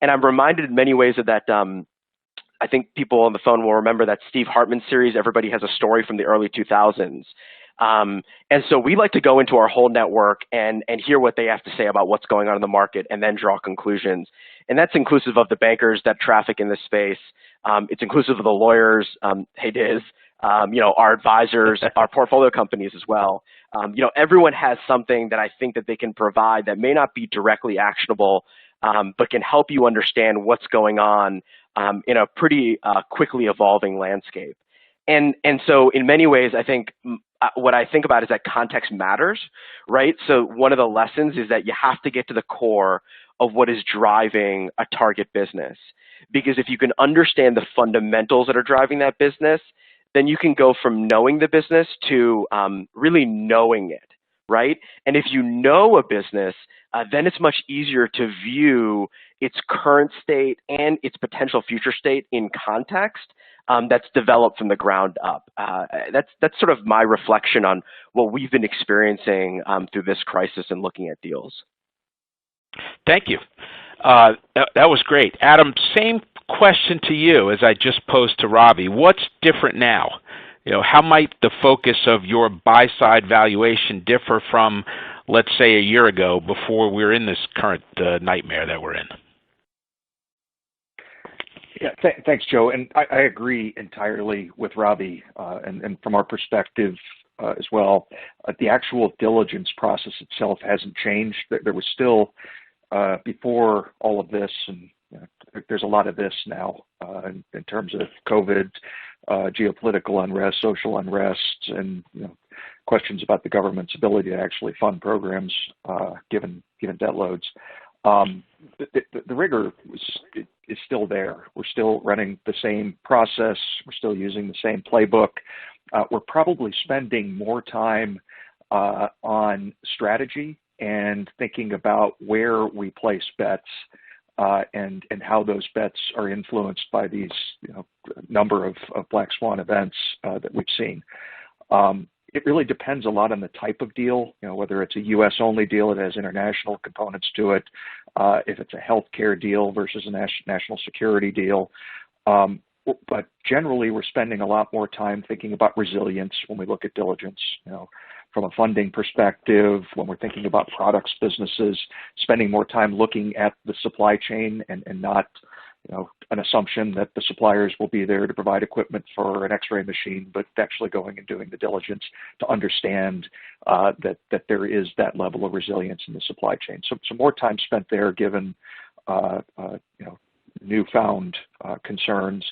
And I'm reminded in many ways of that. I think people on the phone will remember that Steve Hartman series, Everybody Has a Story, from the early 2000s. And so we like to go into our whole network and hear what they have to say about what's going on in the market and then draw conclusions. And that's inclusive of the bankers that traffic in this space. It's inclusive of the lawyers, hey Diz, our advisors, our portfolio companies as well. Everyone has something that I think that they can provide that may not be directly actionable, but can help you understand what's going on in a pretty quickly evolving landscape. And so in many ways, I think what I think about is that context matters, right? So one of the lessons is that you have to get to the core of what is driving a target business. Because if you can understand the fundamentals that are driving that business, then you can go from knowing the business to really knowing it, right? And if you know a business, then it's much easier to view its current state and its potential future state in context that's developed from the ground up. That's sort of my reflection on what we've been experiencing through this crisis and looking at deals. Thank you. That was great. Adam, same question to you as I just posed to Ravi. What's different now? How might the focus of your buy-side valuation differ from, let's say, a year ago before we're in this current nightmare that we're in? Yeah, thanks, Joe. And I agree entirely with Ravi. And from our perspective as well, the actual diligence process itself hasn't changed. There was still, before all of this, and there's a lot of this now in terms of COVID, geopolitical unrest, social unrest, and questions about the government's ability to actually fund programs given debt loads. The rigor is still there. We're still running the same process. We're still using the same playbook. We're probably spending more time on strategy and thinking about where we place bets and how those bets are influenced by these number of black swan events that we've seen. It really depends a lot on the type of deal, whether it's a U.S. only deal that has international components to it, if it's a healthcare deal versus a national security deal. But generally, we're spending a lot more time thinking about resilience when we look at diligence. From a funding perspective, when we're thinking about products, businesses, spending more time looking at the supply chain and not an assumption that the suppliers will be there to provide equipment for an X-ray machine, but actually going and doing the diligence to understand that there is that level of resilience in the supply chain. So more time spent there, given newfound concerns.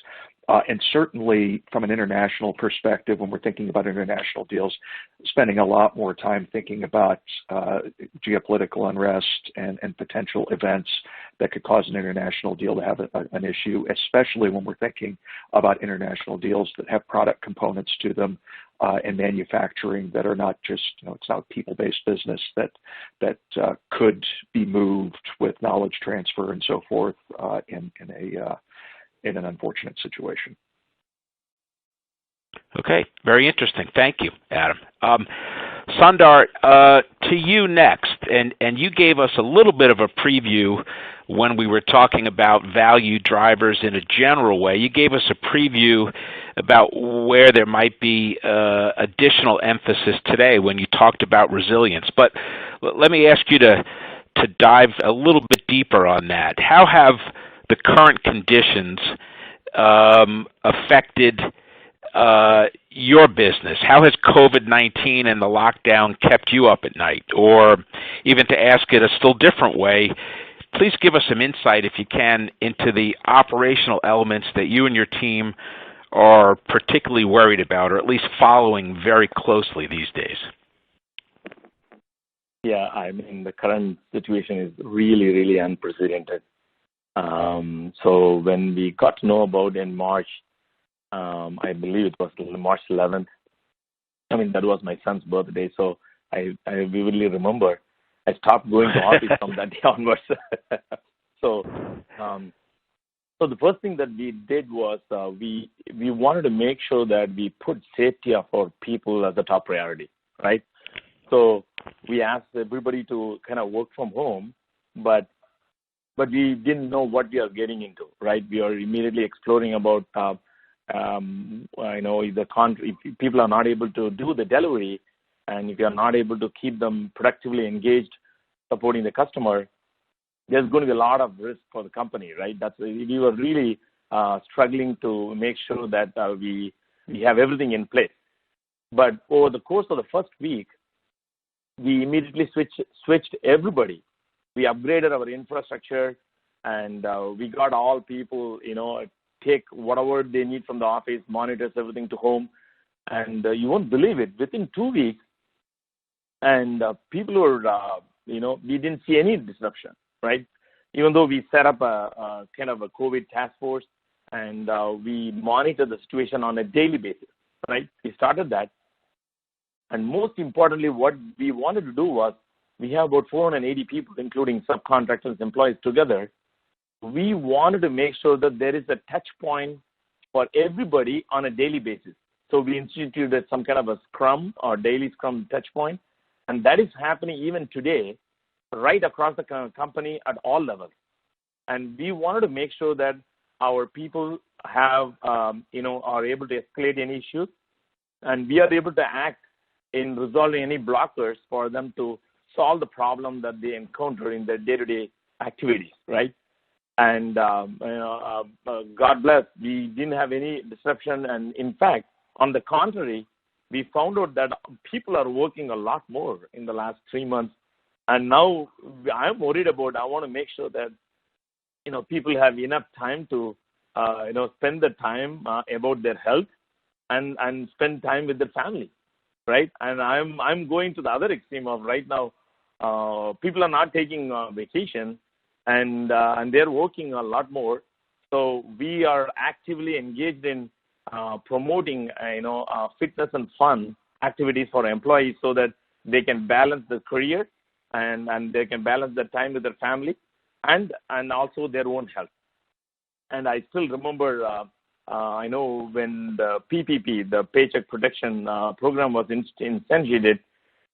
And certainly from an international perspective, when we're thinking about international deals, spending a lot more time thinking about geopolitical unrest and potential events that could cause an international deal to have an issue, especially when we're thinking about international deals that have product components to them and manufacturing that are not just, it's not a people-based business that could be moved with knowledge transfer and so forth in an unfortunate situation. Okay, very interesting. Thank you, Adam. Sundar, to you next, and you gave us a little bit of a preview when we were talking about value drivers in a general way. You gave us a preview about where there might be additional emphasis today when you talked about resilience. But let me ask you to dive a little bit deeper on that. How have the current conditions affected your business? How has COVID-19 and the lockdown kept you up at night? Or even to ask it a still different way, please give us some insight, if you can, into the operational elements that you and your team are particularly worried about, or at least following very closely these days. Yeah, I mean, the current situation is really, really unprecedented. So when we got to know about in March, I believe it was March 11th. I mean, that was my son's birthday, so I vividly remember I stopped going to office from that day onwards. So the first thing that we did was we wanted to make sure that we put safety of our people as a top priority, right? So we asked everybody to kind of work from home, but we didn't know what we are getting into, right? We are immediately exploring about, if people are not able to do the delivery, and if you are not able to keep them productively engaged supporting the customer, there's going to be a lot of risk for the company, right? We were really struggling to make sure that we have everything in place. But over the course of the first week, we immediately switched everybody. We upgraded our infrastructure, and we got all people, take whatever they need from the office, monitors everything to home. And you won't believe it, within 2 weeks, and people were, we didn't see any disruption, right? Even though we set up a kind of a COVID task force, and we monitor the situation on a daily basis, right? We started that. And most importantly, what we wanted to do was, we have about 480 people, including subcontractors, employees together. We wanted to make sure that there is a touch point for everybody on a daily basis. So we instituted some kind of a Scrum or daily Scrum touch point, and that is happening even today right across the company at all levels. And we wanted to make sure that our people have, are able to escalate any issues, and we are able to act in resolving any blockers for them to solve the problem that they encounter in their day-to-day activities, right? And God bless, we didn't have any disruption. And in fact, on the contrary, we found out that people are working a lot more in the last 3 months. And now I'm worried about, I want to make sure that, people have enough time to, spend the time about their health and spend time with their family, right? And I'm going to the other extreme of right now, people are not taking vacation and they're working a lot more. So we are actively engaged in promoting, fitness and fun activities for employees so that they can balance their career and they can balance their time with their family and also their own health. And I still remember, I know when the PPP, the Paycheck Protection Program was instantiated,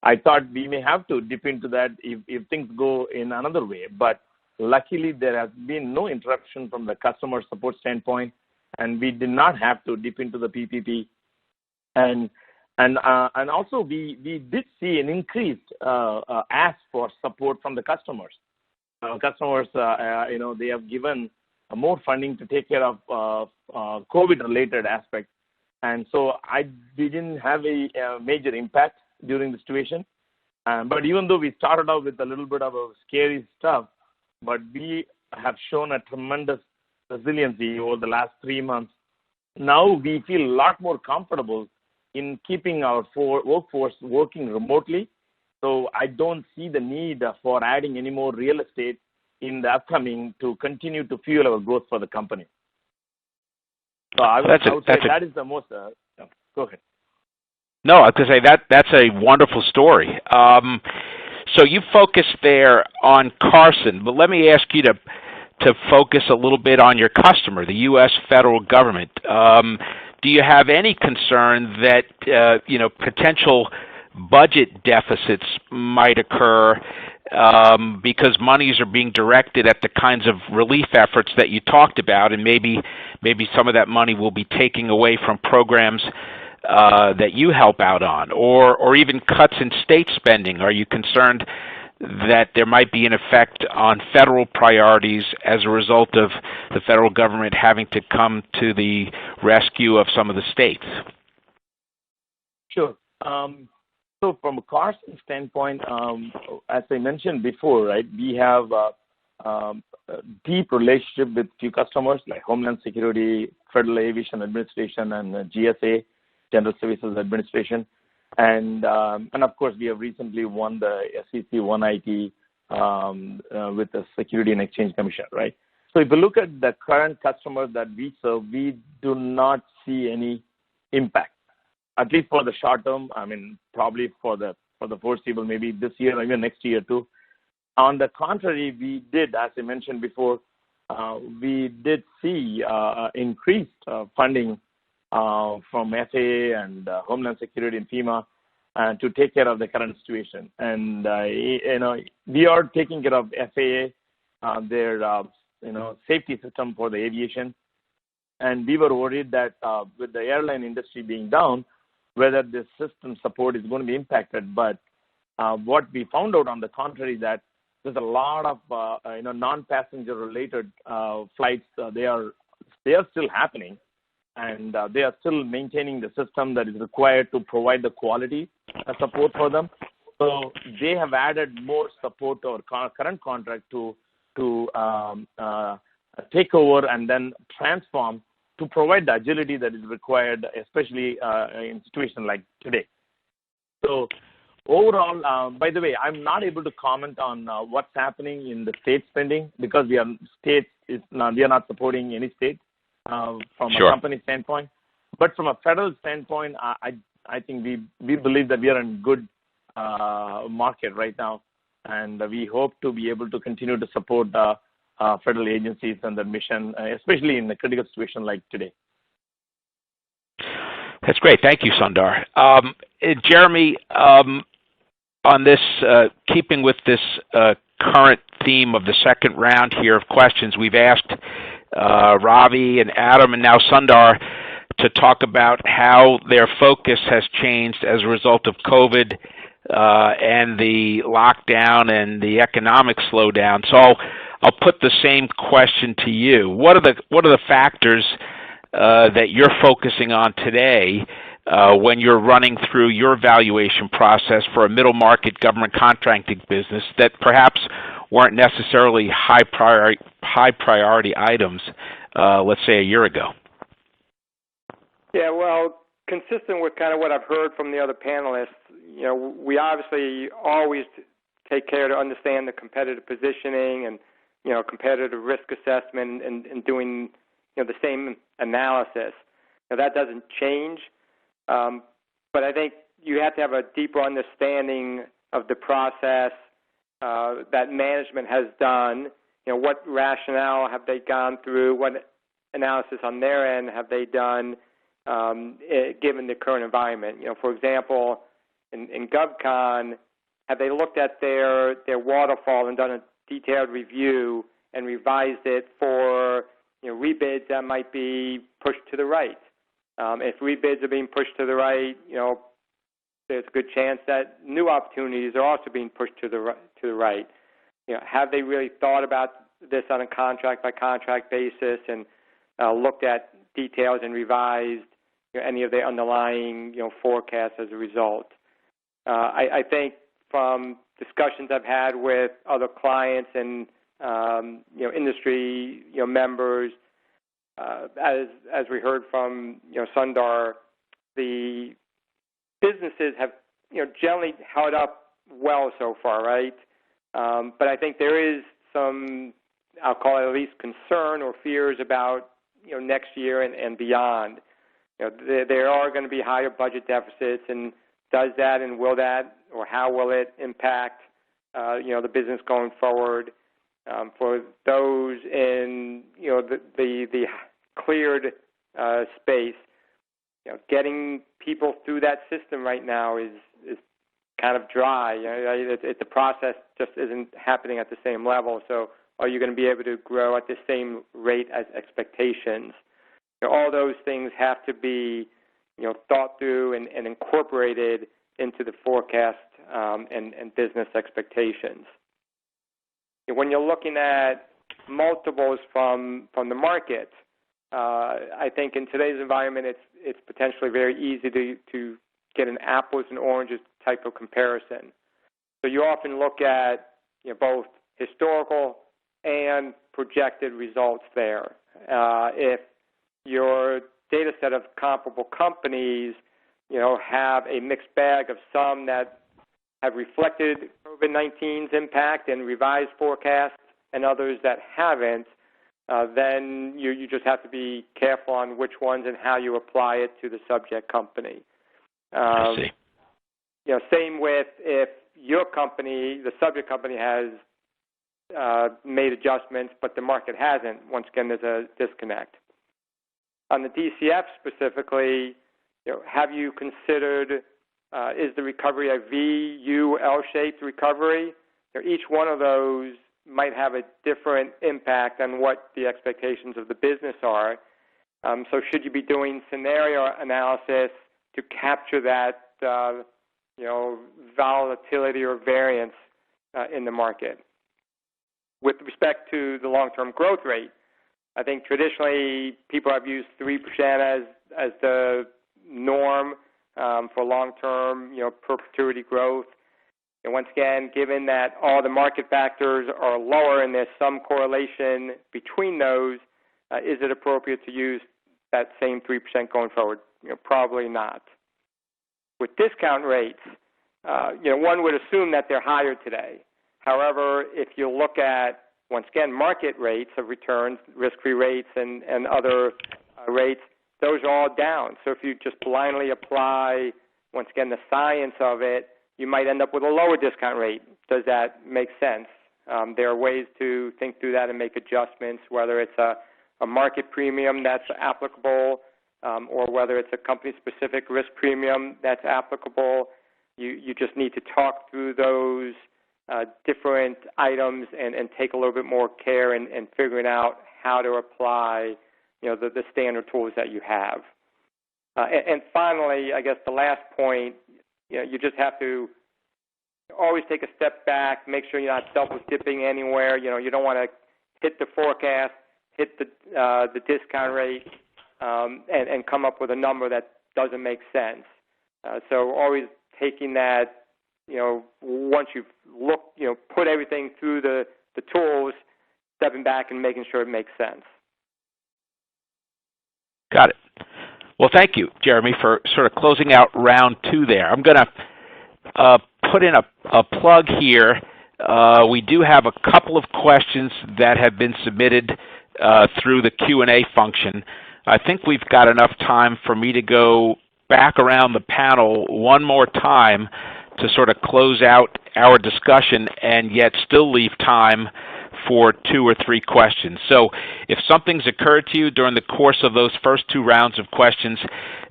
I thought we may have to dip into that if things go in another way. But luckily, there has been no interruption from the customer support standpoint, and we did not have to dip into the PPP. And also, we did see an increased ask for support from the customers. Customers, they have given more funding to take care of COVID-related aspects. And so we didn't have a major impact during the situation. But even though we started out with a little bit of a scary stuff, but we have shown a tremendous resiliency over the last 3 months. Now we feel a lot more comfortable in keeping our workforce working remotely. So I don't see the need for adding any more real estate in the upcoming to continue to fuel our growth for the company. So I would say that is the most. Go ahead. No, I was going to say that's a wonderful story. So you focused there on Karsun, but let me ask you to focus a little bit on your customer, the U.S. federal government. Do you have any concern that potential budget deficits might occur because monies are being directed at the kinds of relief efforts that you talked about, and maybe some of that money will be taking away from programs that you help out on, or even cuts in state spending? Are you concerned that there might be an effect on federal priorities as a result of the federal government having to come to the rescue of some of the states? Sure. So from a Karsun standpoint, as I mentioned before, right, we have a deep relationship with few customers like Homeland Security, Federal Aviation Administration, and GSA, General Services Administration. And of course, we have recently won the SEC 1IT with the Security and Exchange Commission, right? So if you look at the current customers that we serve, we do not see any impact, at least for the short term. I mean, probably for the foreseeable, maybe this year or even next year too. On the contrary, we did, as I mentioned before, we did see increased funding from FAA and Homeland Security and FEMA to take care of the current situation. And we are taking care of FAA, their safety system for the aviation. And we were worried that with the airline industry being down, whether this system support is going to be impacted. But what we found out on the contrary, that there's a lot of non-passenger related flights. They are still happening, and they are still maintaining the system that is required to provide the quality support for them. So they have added more support to our current contract to take over and then transform to provide the agility that is required, especially in situations like today. So overall, by the way, I'm not able to comment on what's happening in the state spending because we are not supporting any state from a company standpoint. But from a federal standpoint, I think we believe that we are in good market right now, and we hope to be able to continue to support federal agencies and their mission, especially in a critical situation like today. That's great. Thank you, Sundar. Jeremy, on this, keeping with this current theme of the second round here of questions, we've asked Ravi and Adam and now Sundar to talk about how their focus has changed as a result of COVID and the lockdown and the economic slowdown. So I'll put the same question to you. What are the factors that you're focusing on today when you're running through your valuation process for a middle market government contracting business that perhaps weren't necessarily high priority items, let's say a year ago? Yeah, well, consistent with kind of what I've heard from the other panelists, we obviously always take care to understand the competitive positioning and, competitive risk assessment and doing, the same analysis. Now, that doesn't change, but I think you have to have a deeper understanding of the process that management has done. What rationale have they gone through? What analysis on their end have they done given the current environment? For example, in GovCon, have they looked at their waterfall and done a detailed review and revised it for rebids that might be pushed to the right? If rebids are being pushed to the right, there's a good chance that new opportunities are also being pushed to the right. Have they really thought about this on a contract by contract basis and looked at details and revised any of the underlying forecasts as a result? I think from discussions I've had with other clients and industry members, as we heard from Sundar, the businesses have generally held up well so far, right? But I think there is some, I'll call it at least concern or fears about next year and beyond. There are going to be higher budget deficits, and does that and will that, or how will it impact the business going forward? For those in the cleared space, getting people through that system right now is kind of dry. The process just isn't happening at the same level. So are you going to be able to grow at the same rate as expectations? All those things have to be thought through and incorporated into the forecast and business expectations. When you're looking at multiples from the market, I think in today's environment it's potentially very easy to get an apples and oranges type of comparison. So you often look at both historical and projected results there. If your data set of comparable companies, have a mixed bag of some that have reflected COVID-19's impact and revised forecasts and others that haven't, then you just have to be careful on which ones and how you apply it to the subject company. I see. Same with if your company, the subject company, has made adjustments, but the market hasn't. Once again, there's a disconnect. On the DCF specifically, have you considered is the recovery a V, U, L-shaped recovery? Each one of those might have a different impact on what the expectations of the business are. So should you be doing scenario analysis to capture that, volatility or variance in the market? With respect to the long-term growth rate, I think traditionally people have used 3% as the norm for long-term, perpetuity growth. And once again, given that all the market factors are lower and there's some correlation between those, is it appropriate to use that same 3% going forward? Probably not. With discount rates, one would assume that they're higher today. However, if you look at, once again, market rates of returns, risk-free rates and other rates, those are all down. So if you just blindly apply, once again, the science of it, you might end up with a lower discount rate. Does that make sense? There are ways to think through that and make adjustments, whether it's a market premium that's applicable or whether it's a company-specific risk premium that's applicable. You just need to talk through those different items and take a little bit more care in figuring out how to apply, the standard tools that you have. And finally, I guess the last point, you just have to always take a step back, make sure you're not double dipping anywhere. You don't want to hit the forecast, hit the discount rate, and come up with a number that doesn't make sense. So always taking that, once you've looked, put everything through the tools, stepping back and making sure it makes sense. Got it. Well, thank you, Jeremy, for sort of closing out round 2 there. I'm going to put in a plug here. We do have a couple of questions that have been submitted through the Q&A function. I think we've got enough time for me to go back around the panel one more time to sort of close out our discussion and yet still leave time for 2 or 3 questions. So if something's occurred to you during the course of those first 2 rounds of questions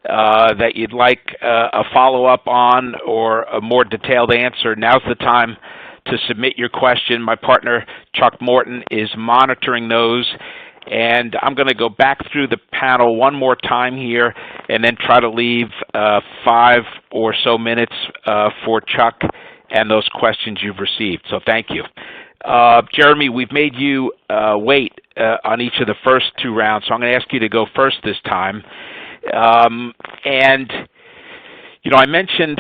that you'd like a follow-up on or a more detailed answer, now's the time to submit your question. My partner, Chuck Morton, is monitoring those. And I'm going to go back through the panel one more time here and then try to leave 5 or so minutes for Chuck and those questions you've received. So thank you. Jeremy, we've made you wait on each of the first 2 rounds, so I'm going to ask you to go first this time. And I mentioned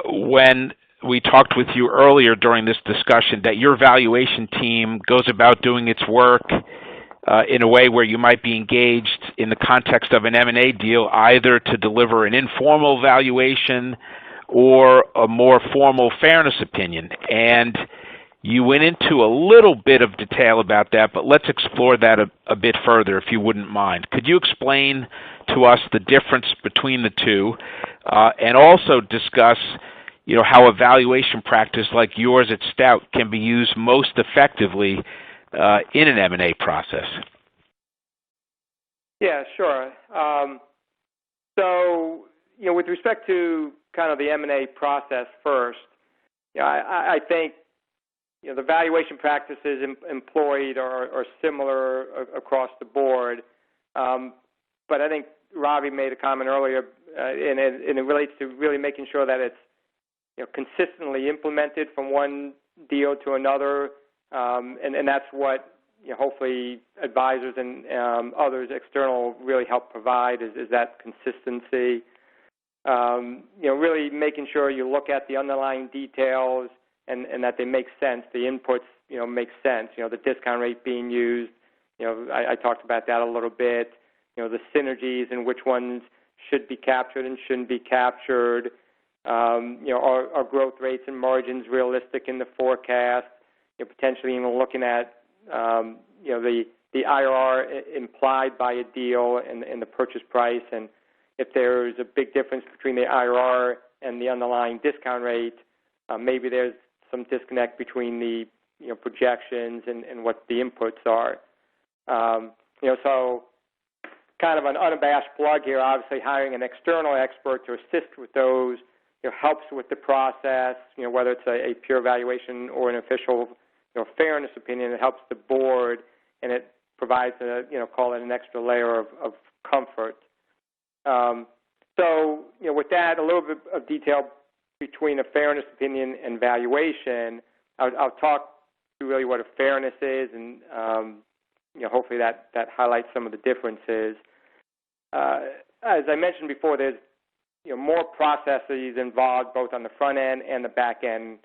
when we talked with you earlier during this discussion that your valuation team goes about doing its work in a way where you might be engaged in the context of an M&A deal, either to deliver an informal valuation or a more formal fairness opinion. And you went into a little bit of detail about that, but let's explore that a bit further, if you wouldn't mind. Could you explain to us the difference between the two, and also discuss, how a valuation practice like yours at Stout can be used most effectively in an M&A process? Yeah, sure. So, with respect to kind of the M&A process first, I think the valuation practices employed are similar across the board. But I think Ravi made a comment earlier, and it relates to really making sure that it's consistently implemented from one deal to another, and that's what hopefully advisors and others external really help provide is that consistency. Really making sure you look at the underlying details and that they make sense. The inputs make sense. The discount rate being used. I talked about that a little bit. The synergies and which ones should be captured and shouldn't be captured. Are growth rates and margins realistic in the forecast? Potentially even looking at the IRR implied by a deal and the purchase price, and if there's a big difference between the IRR and the underlying discount rate, maybe there's some disconnect between the projections and what the inputs are. So kind of an unabashed plug here. Obviously, hiring an external expert to assist with those helps with the process. Whether it's a pure valuation or an official fairness opinion, it helps the board, and it provides call it an extra layer of comfort. So with that, a little bit of detail between a fairness opinion and valuation. I'll talk to really what a fairness is, and hopefully that highlights some of the differences. As I mentioned before, there's more processes involved both on the front end and the back end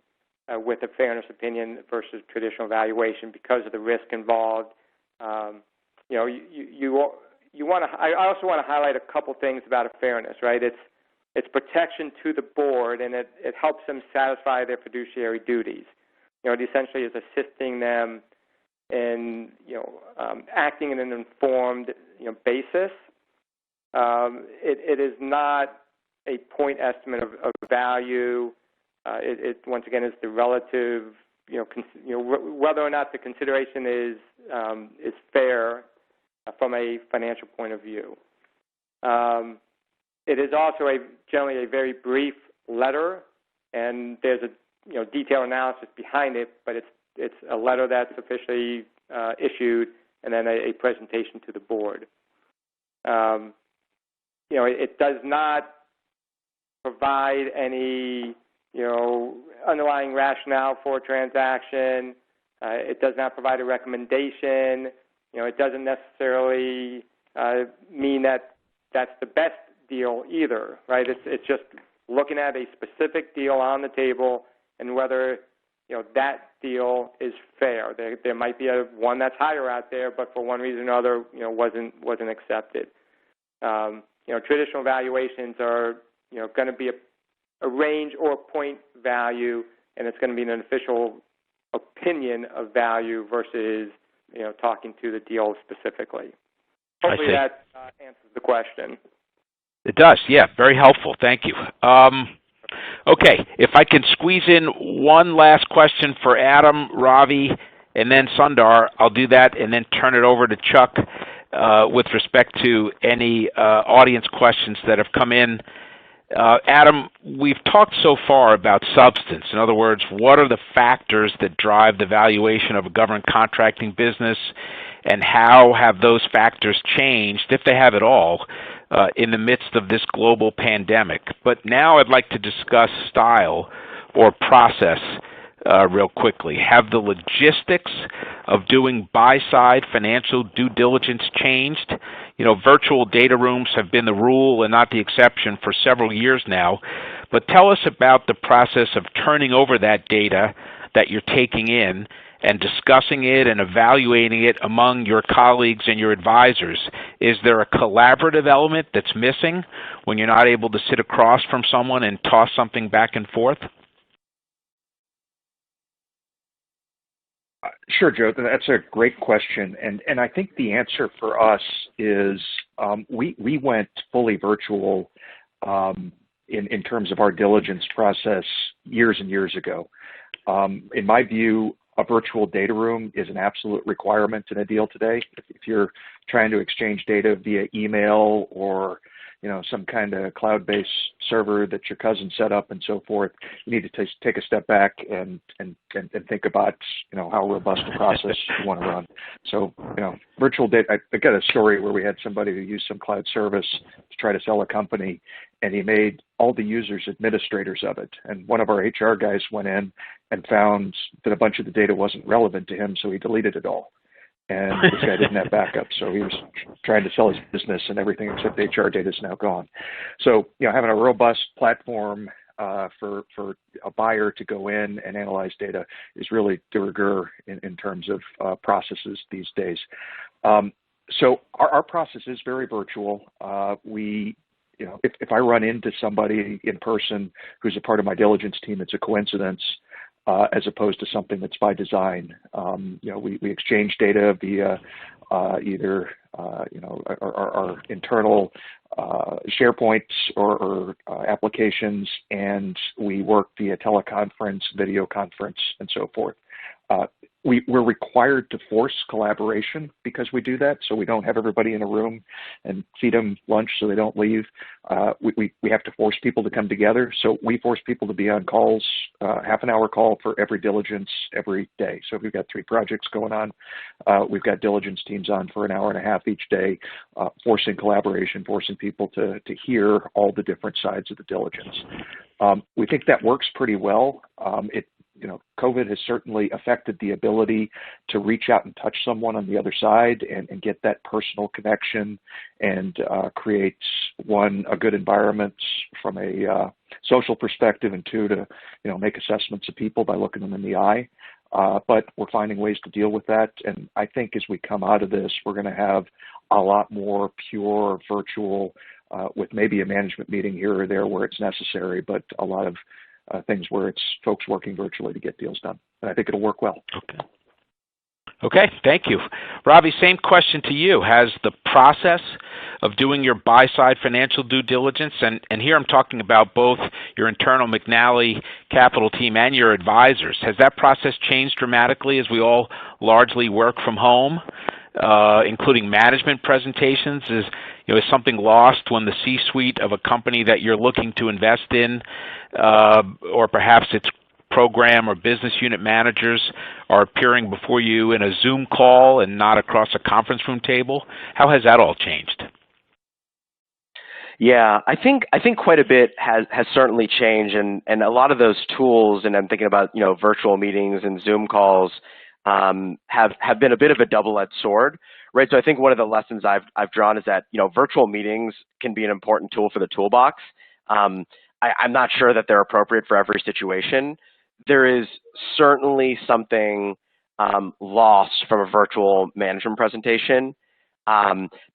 with a fairness opinion versus traditional valuation because of the risk involved. You want to. I also want to highlight a couple things about a fairness, right? It's protection to the board, and it helps them satisfy their fiduciary duties. It essentially is assisting them in acting in an informed basis. It is not a point estimate of value. It once again is the relative, whether or not the consideration is fair from a financial point of view. It is also generally a very brief letter, and there's a detailed analysis behind it, but it's a letter that's officially issued, and then a presentation to the board. It does not provide any underlying rationale for a transaction. It does not provide a recommendation. It doesn't necessarily mean that that's the best deal either, right? It's just looking at a specific deal on the table and whether that deal is fair. There might be one that's higher out there, but for one reason or another, wasn't accepted. Traditional valuations are going to be a range or point value, and it's going to be an official opinion of value versus talking to the deal specifically. Hopefully that answers the question. It does, yeah, very helpful. Thank you. Okay, if I can squeeze in one last question for Adam, Ravi, and then Sundar, I'll do that and then turn it over to Chuck with respect to any audience questions that have come in. Adam, we've talked so far about substance. In other words, what are the factors that drive the valuation of a government contracting business, and how have those factors changed, if they have at all, in the midst of this global pandemic? But now I'd like to discuss style or process real quickly. Have the logistics of doing buy-side financial due diligence changed? Virtual data rooms have been the rule and not the exception for several years now. But tell us about the process of turning over that data that you're taking in and discussing it and evaluating it among your colleagues and your advisors. Is there a collaborative element that's missing when you're not able to sit across from someone and toss something back and forth? Sure, Joe. That's a great question, and I think the answer for us is we went fully virtual in terms of our diligence process years and years ago. In my view, a virtual data room is an absolute requirement in a deal today. If you're trying to exchange data via email or some kind of cloud-based server that your cousin set up and so forth, you need to take a step back and think about how robust a process you want to run. So virtual data. I got a story where we had somebody who used some cloud service to try to sell a company, and he made all the users administrators of it. And one of our HR guys went in and found that a bunch of the data wasn't relevant to him, so he deleted it all. And this guy didn't have backup, so he was trying to sell his business, and everything except the HR data is now gone. So, having a robust platform for a buyer to go in and analyze data is really de rigueur in terms of processes these days. So our process is very virtual. If I run into somebody in person who's a part of my diligence team, it's a coincidence. As opposed to something that's by design. We exchange data via either our internal SharePoints or applications, and we work via teleconference, video conference, and so forth. We're required to force collaboration because we do that, so we don't have everybody in a room and feed them lunch so they don't leave. We have to force people to come together, so we force people to be on calls, half an hour call for every diligence every day. So if we've got 3 projects going on, we've got diligence teams on for an hour and a half each day, forcing collaboration, forcing people to hear all the different sides of the diligence. We think that works pretty well. COVID has certainly affected the ability to reach out and touch someone on the other side and get that personal connection and create, one, a good environment from a social perspective, and 2, to make assessments of people by looking them in the eye. But we're finding ways to deal with that, and I think as we come out of this, we're going to have a lot more pure virtual with maybe a management meeting here or there where it's necessary, but a lot of things where it's folks working virtually to get deals done. And I think it'll work well. Okay, thank you. Ravi, same question to you. Has the process of doing your buy-side financial due diligence, and here I'm talking about both your internal McNally Capital team and your advisors, has that process changed dramatically as we all largely work from home? including management presentations? Is something lost when the C-suite of a company that you're looking to invest in, or perhaps its program or business unit managers are appearing before you in a Zoom call and not across a conference room table? How has that all changed? Yeah, I think quite a bit has certainly changed, and a lot of those tools, and I'm thinking about virtual meetings and Zoom calls, have been a bit of a double-edged sword, right? So I think one of the lessons I've drawn is that virtual meetings can be an important tool for the toolbox. I'm not sure that they're appropriate for every situation. There is certainly something lost from a virtual management presentation.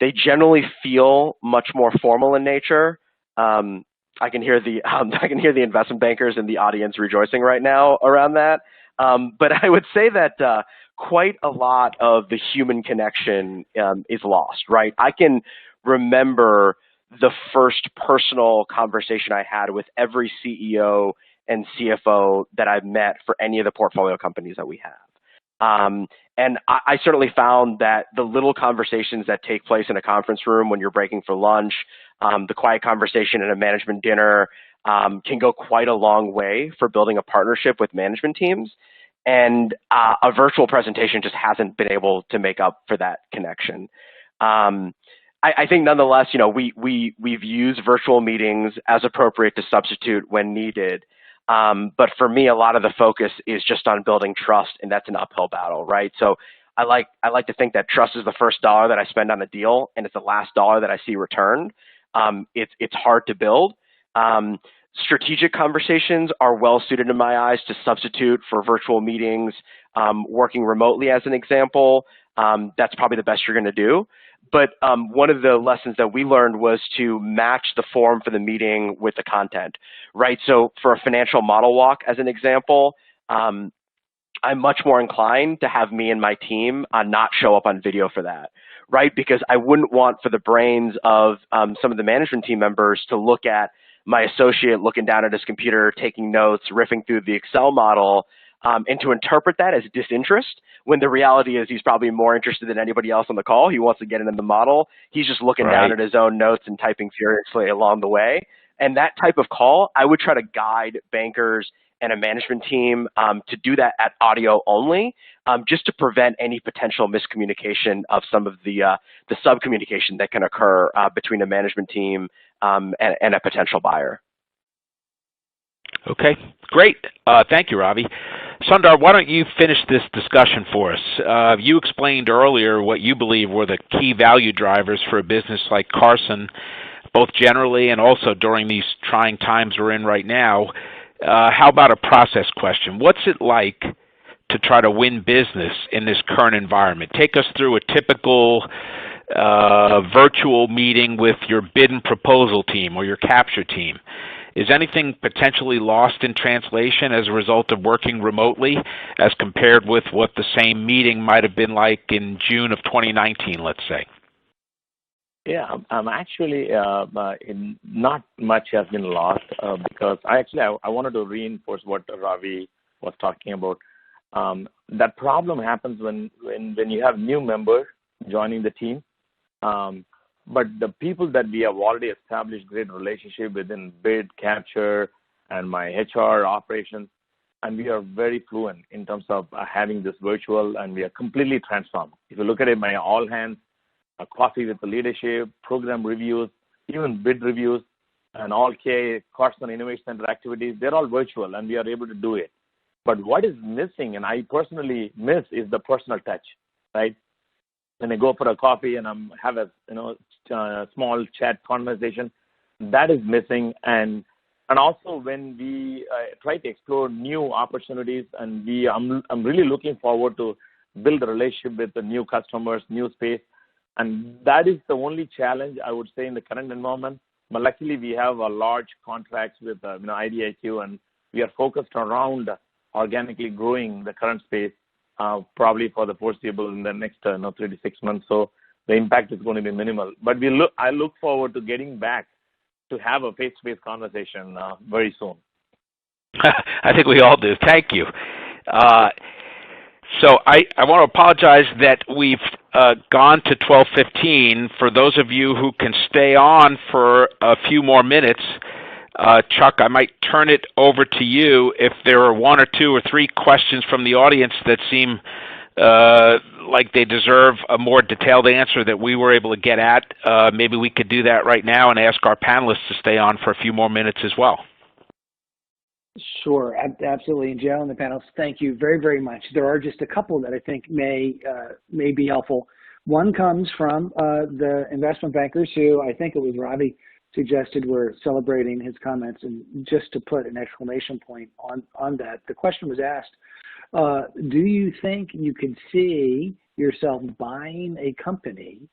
They generally feel much more formal in nature. I can hear the investment bankers in the audience rejoicing right now around that. But I would say that quite a lot of the human connection is lost, right? I can remember the first personal conversation I had with every CEO and CFO that I've met for any of the portfolio companies that we have. And I certainly found that the little conversations that take place in a conference room when you're breaking for lunch, the quiet conversation at a management dinner can go quite a long way for building a partnership with management teams. And a virtual presentation just hasn't been able to make up for that connection. I think nonetheless, we've used virtual meetings as appropriate to substitute when needed. But for me, a lot of the focus is just on building trust, and that's an uphill battle, right? So I like to think that trust is the first dollar that I spend on a deal, and it's the last dollar that I see returned. It's hard to build. Strategic conversations are well suited in my eyes to substitute for virtual meetings. Working remotely, as an example, that's probably the best you're going to do. But one of the lessons that we learned was to match the form for the meeting with the content, right? So for a financial model walk, as an example, I'm much more inclined to have me and my team not show up on video for that, right? Because I wouldn't want for the brains of some of the management team members to look at my associate looking down at his computer, taking notes, riffing through the Excel model, and to interpret that as disinterest, when the reality is he's probably more interested than anybody else on the call. He wants to get into the model. He's just looking down at his own notes and typing furiously along the way. And that type of call, I would try to guide bankers and a management team to do that at audio only, just to prevent any potential miscommunication of some of the subcommunication that can occur between a management team and a potential buyer. Okay, great. Thank you, Ravi. Sundar, why don't you finish this discussion for us? You explained earlier what you believe were the key value drivers for a business like Karsun, both generally and also during these trying times we're in right now. How about a process question? What's it like to try to win business in this current environment? Take us through a typical virtual meeting with your bid and proposal team or your capture team. Is anything potentially lost in translation as a result of working remotely as compared with what the same meeting might have been like in June of 2019, let's say? Yeah, actually, not much has been lost because I wanted to reinforce what Ravi was talking about. That problem happens when you have new members joining the team. But the people that we have already established great relationship within bid, capture, and my HR operations, and we are very fluent in terms of having this virtual, and we are completely transformed. If you look at it, my all hands, a coffee with the leadership, program reviews, even bid reviews, and all Karsun Innovation Center activities, they're all virtual, and we are able to do it. But what is missing, and I personally miss, is the personal touch, right? When I go for a coffee and have a small chat conversation, that is missing. And also when we try to explore new opportunities, and I'm really looking forward to build a relationship with the new customers, new space, and that is the only challenge I would say in the current environment. But luckily we have a large contracts with IDIQ, and we are focused around organically growing the current space. Probably for the foreseeable in the next 3 to 6 months. So the impact is going to be minimal. But I look forward to getting back to have a face-to-face conversation very soon. I think we all do. Thank you. So I want to apologize that we've gone to 12:15. For those of you who can stay on for a few more minutes, Chuck, I might turn it over to you if there are one or two or three questions from the audience that seem like they deserve a more detailed answer that we were able to get at. Maybe we could do that right now and ask our panelists to stay on for a few more minutes as well. Sure, absolutely. And Joe and the panelists, thank you very, very much. There are just a couple that I think may be helpful. One comes from the investment bankers who I think it was Ravi suggested were celebrating his comments. And just to put an exclamation point on that, the question was asked, do you think you could see yourself buying a company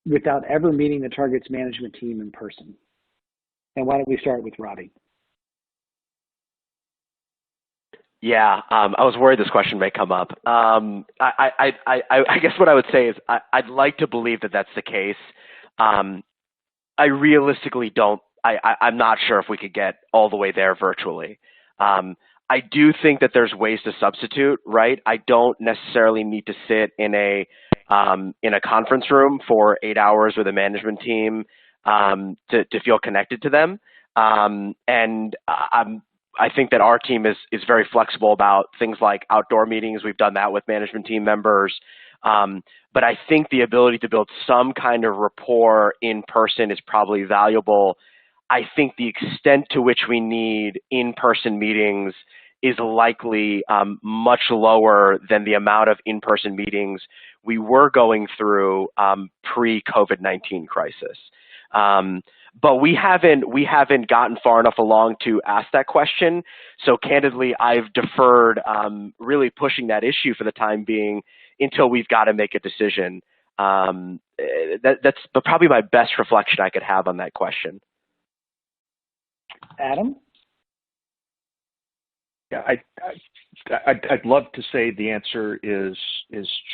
without ever meeting the target's management team in person? And why don't we start with Ravi? Yeah, I was worried this question may come up. I guess what I would say is I'd like to believe that that's the case. I realistically don't. I'm not sure if we could get all the way there virtually. I do think that there's ways to substitute, right? I don't necessarily need to sit in a conference room for 8 hours with a management team to feel connected to them. And I think that our team is very flexible about things like outdoor meetings. We've done that with management team members. But I think the ability to build some kind of rapport in person is probably valuable. I think the extent to which we need in-person meetings is likely much lower than the amount of in-person meetings we were going through pre-COVID-19 crisis. But we haven't gotten far enough along to ask that question. So candidly, I've deferred really pushing that issue for the time being until we've got to make a decision. That's probably my best reflection I could have on that question. Adam? Yeah, I'd love to say the answer is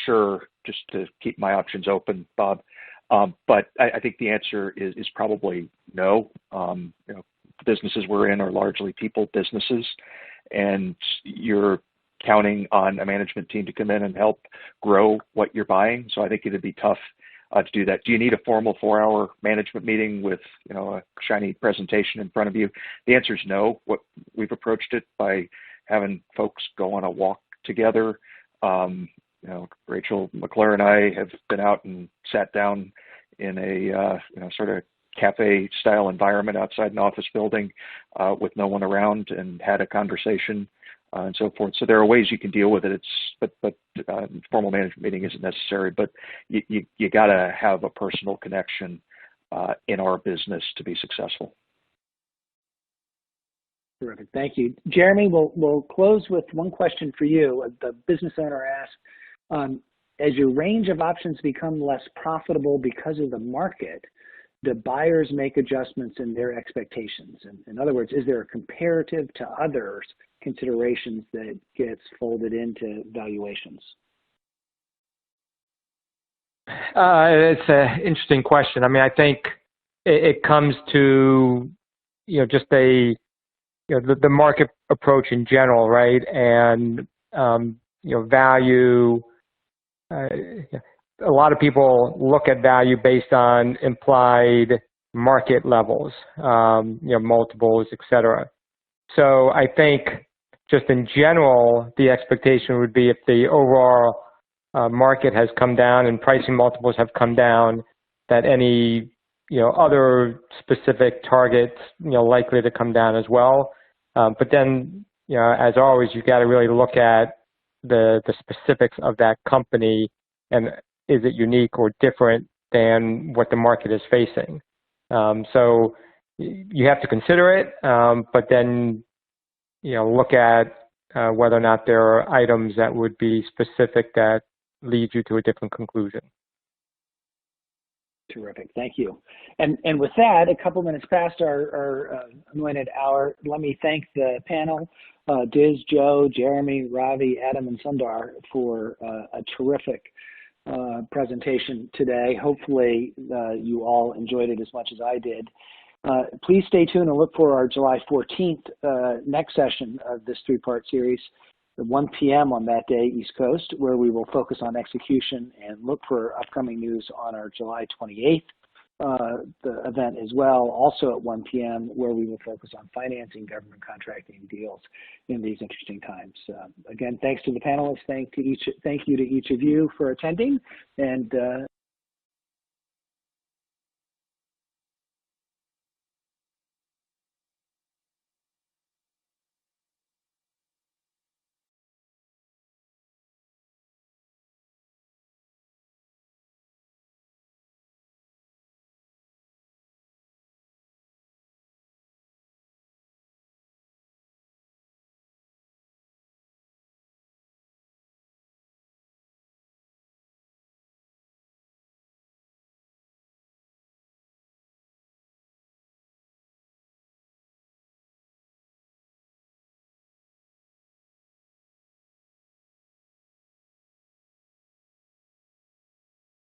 sure, just to keep my options open, Bob. But I think the answer is probably no. The businesses we're in are largely people businesses, and you're counting on a management team to come in and help grow what you're buying. So I think it'd be tough to do that. Do you need a formal 4-hour management meeting with a shiny presentation in front of you? The answer is no. What we've approached it by having folks go on a walk together. Rachel McClure and I have been out and sat down in a sort of cafe-style environment outside an office building with no one around and had a conversation and so forth. So there are ways you can deal with it. But formal management meeting isn't necessary. But you got to have a personal connection in our business to be successful. Terrific. Thank you. Jeremy, we'll close with one question for you. The business owner asked, as your range of options become less profitable because of the market, do buyers make adjustments in their expectations? In other words, is there a comparative to others considerations that gets folded into valuations? It's an interesting question. I mean, I think it comes to, just the market approach in general, right? And, value, a lot of people look at value based on implied market levels, multiples, et cetera. So I think just in general, the expectation would be if the overall market has come down and pricing multiples have come down, that any, other specific targets, likely to come down as well. But then, as always, you got to really look at the specifics of that company, and is it unique or different than what the market is facing? So you have to consider it, but then look at whether or not there are items that would be specific that lead you to a different conclusion. Terrific. Thank you. And with that, a couple minutes past our anointed hour, let me thank the panel, Diz, Joe, Jeremy, Ravi, Adam, and Sundar for a terrific presentation today. Hopefully you all enjoyed it as much as I did. Please stay tuned and look for our July 14th next session of this 3-part series. 1 p.m. on that day, East Coast, where we will focus on execution and look for upcoming news on our July 28th the event as well, also at 1 p.m., where we will focus on financing government contracting deals in these interesting times. Again, thanks to the panelists. Thank you to each of you for attending, and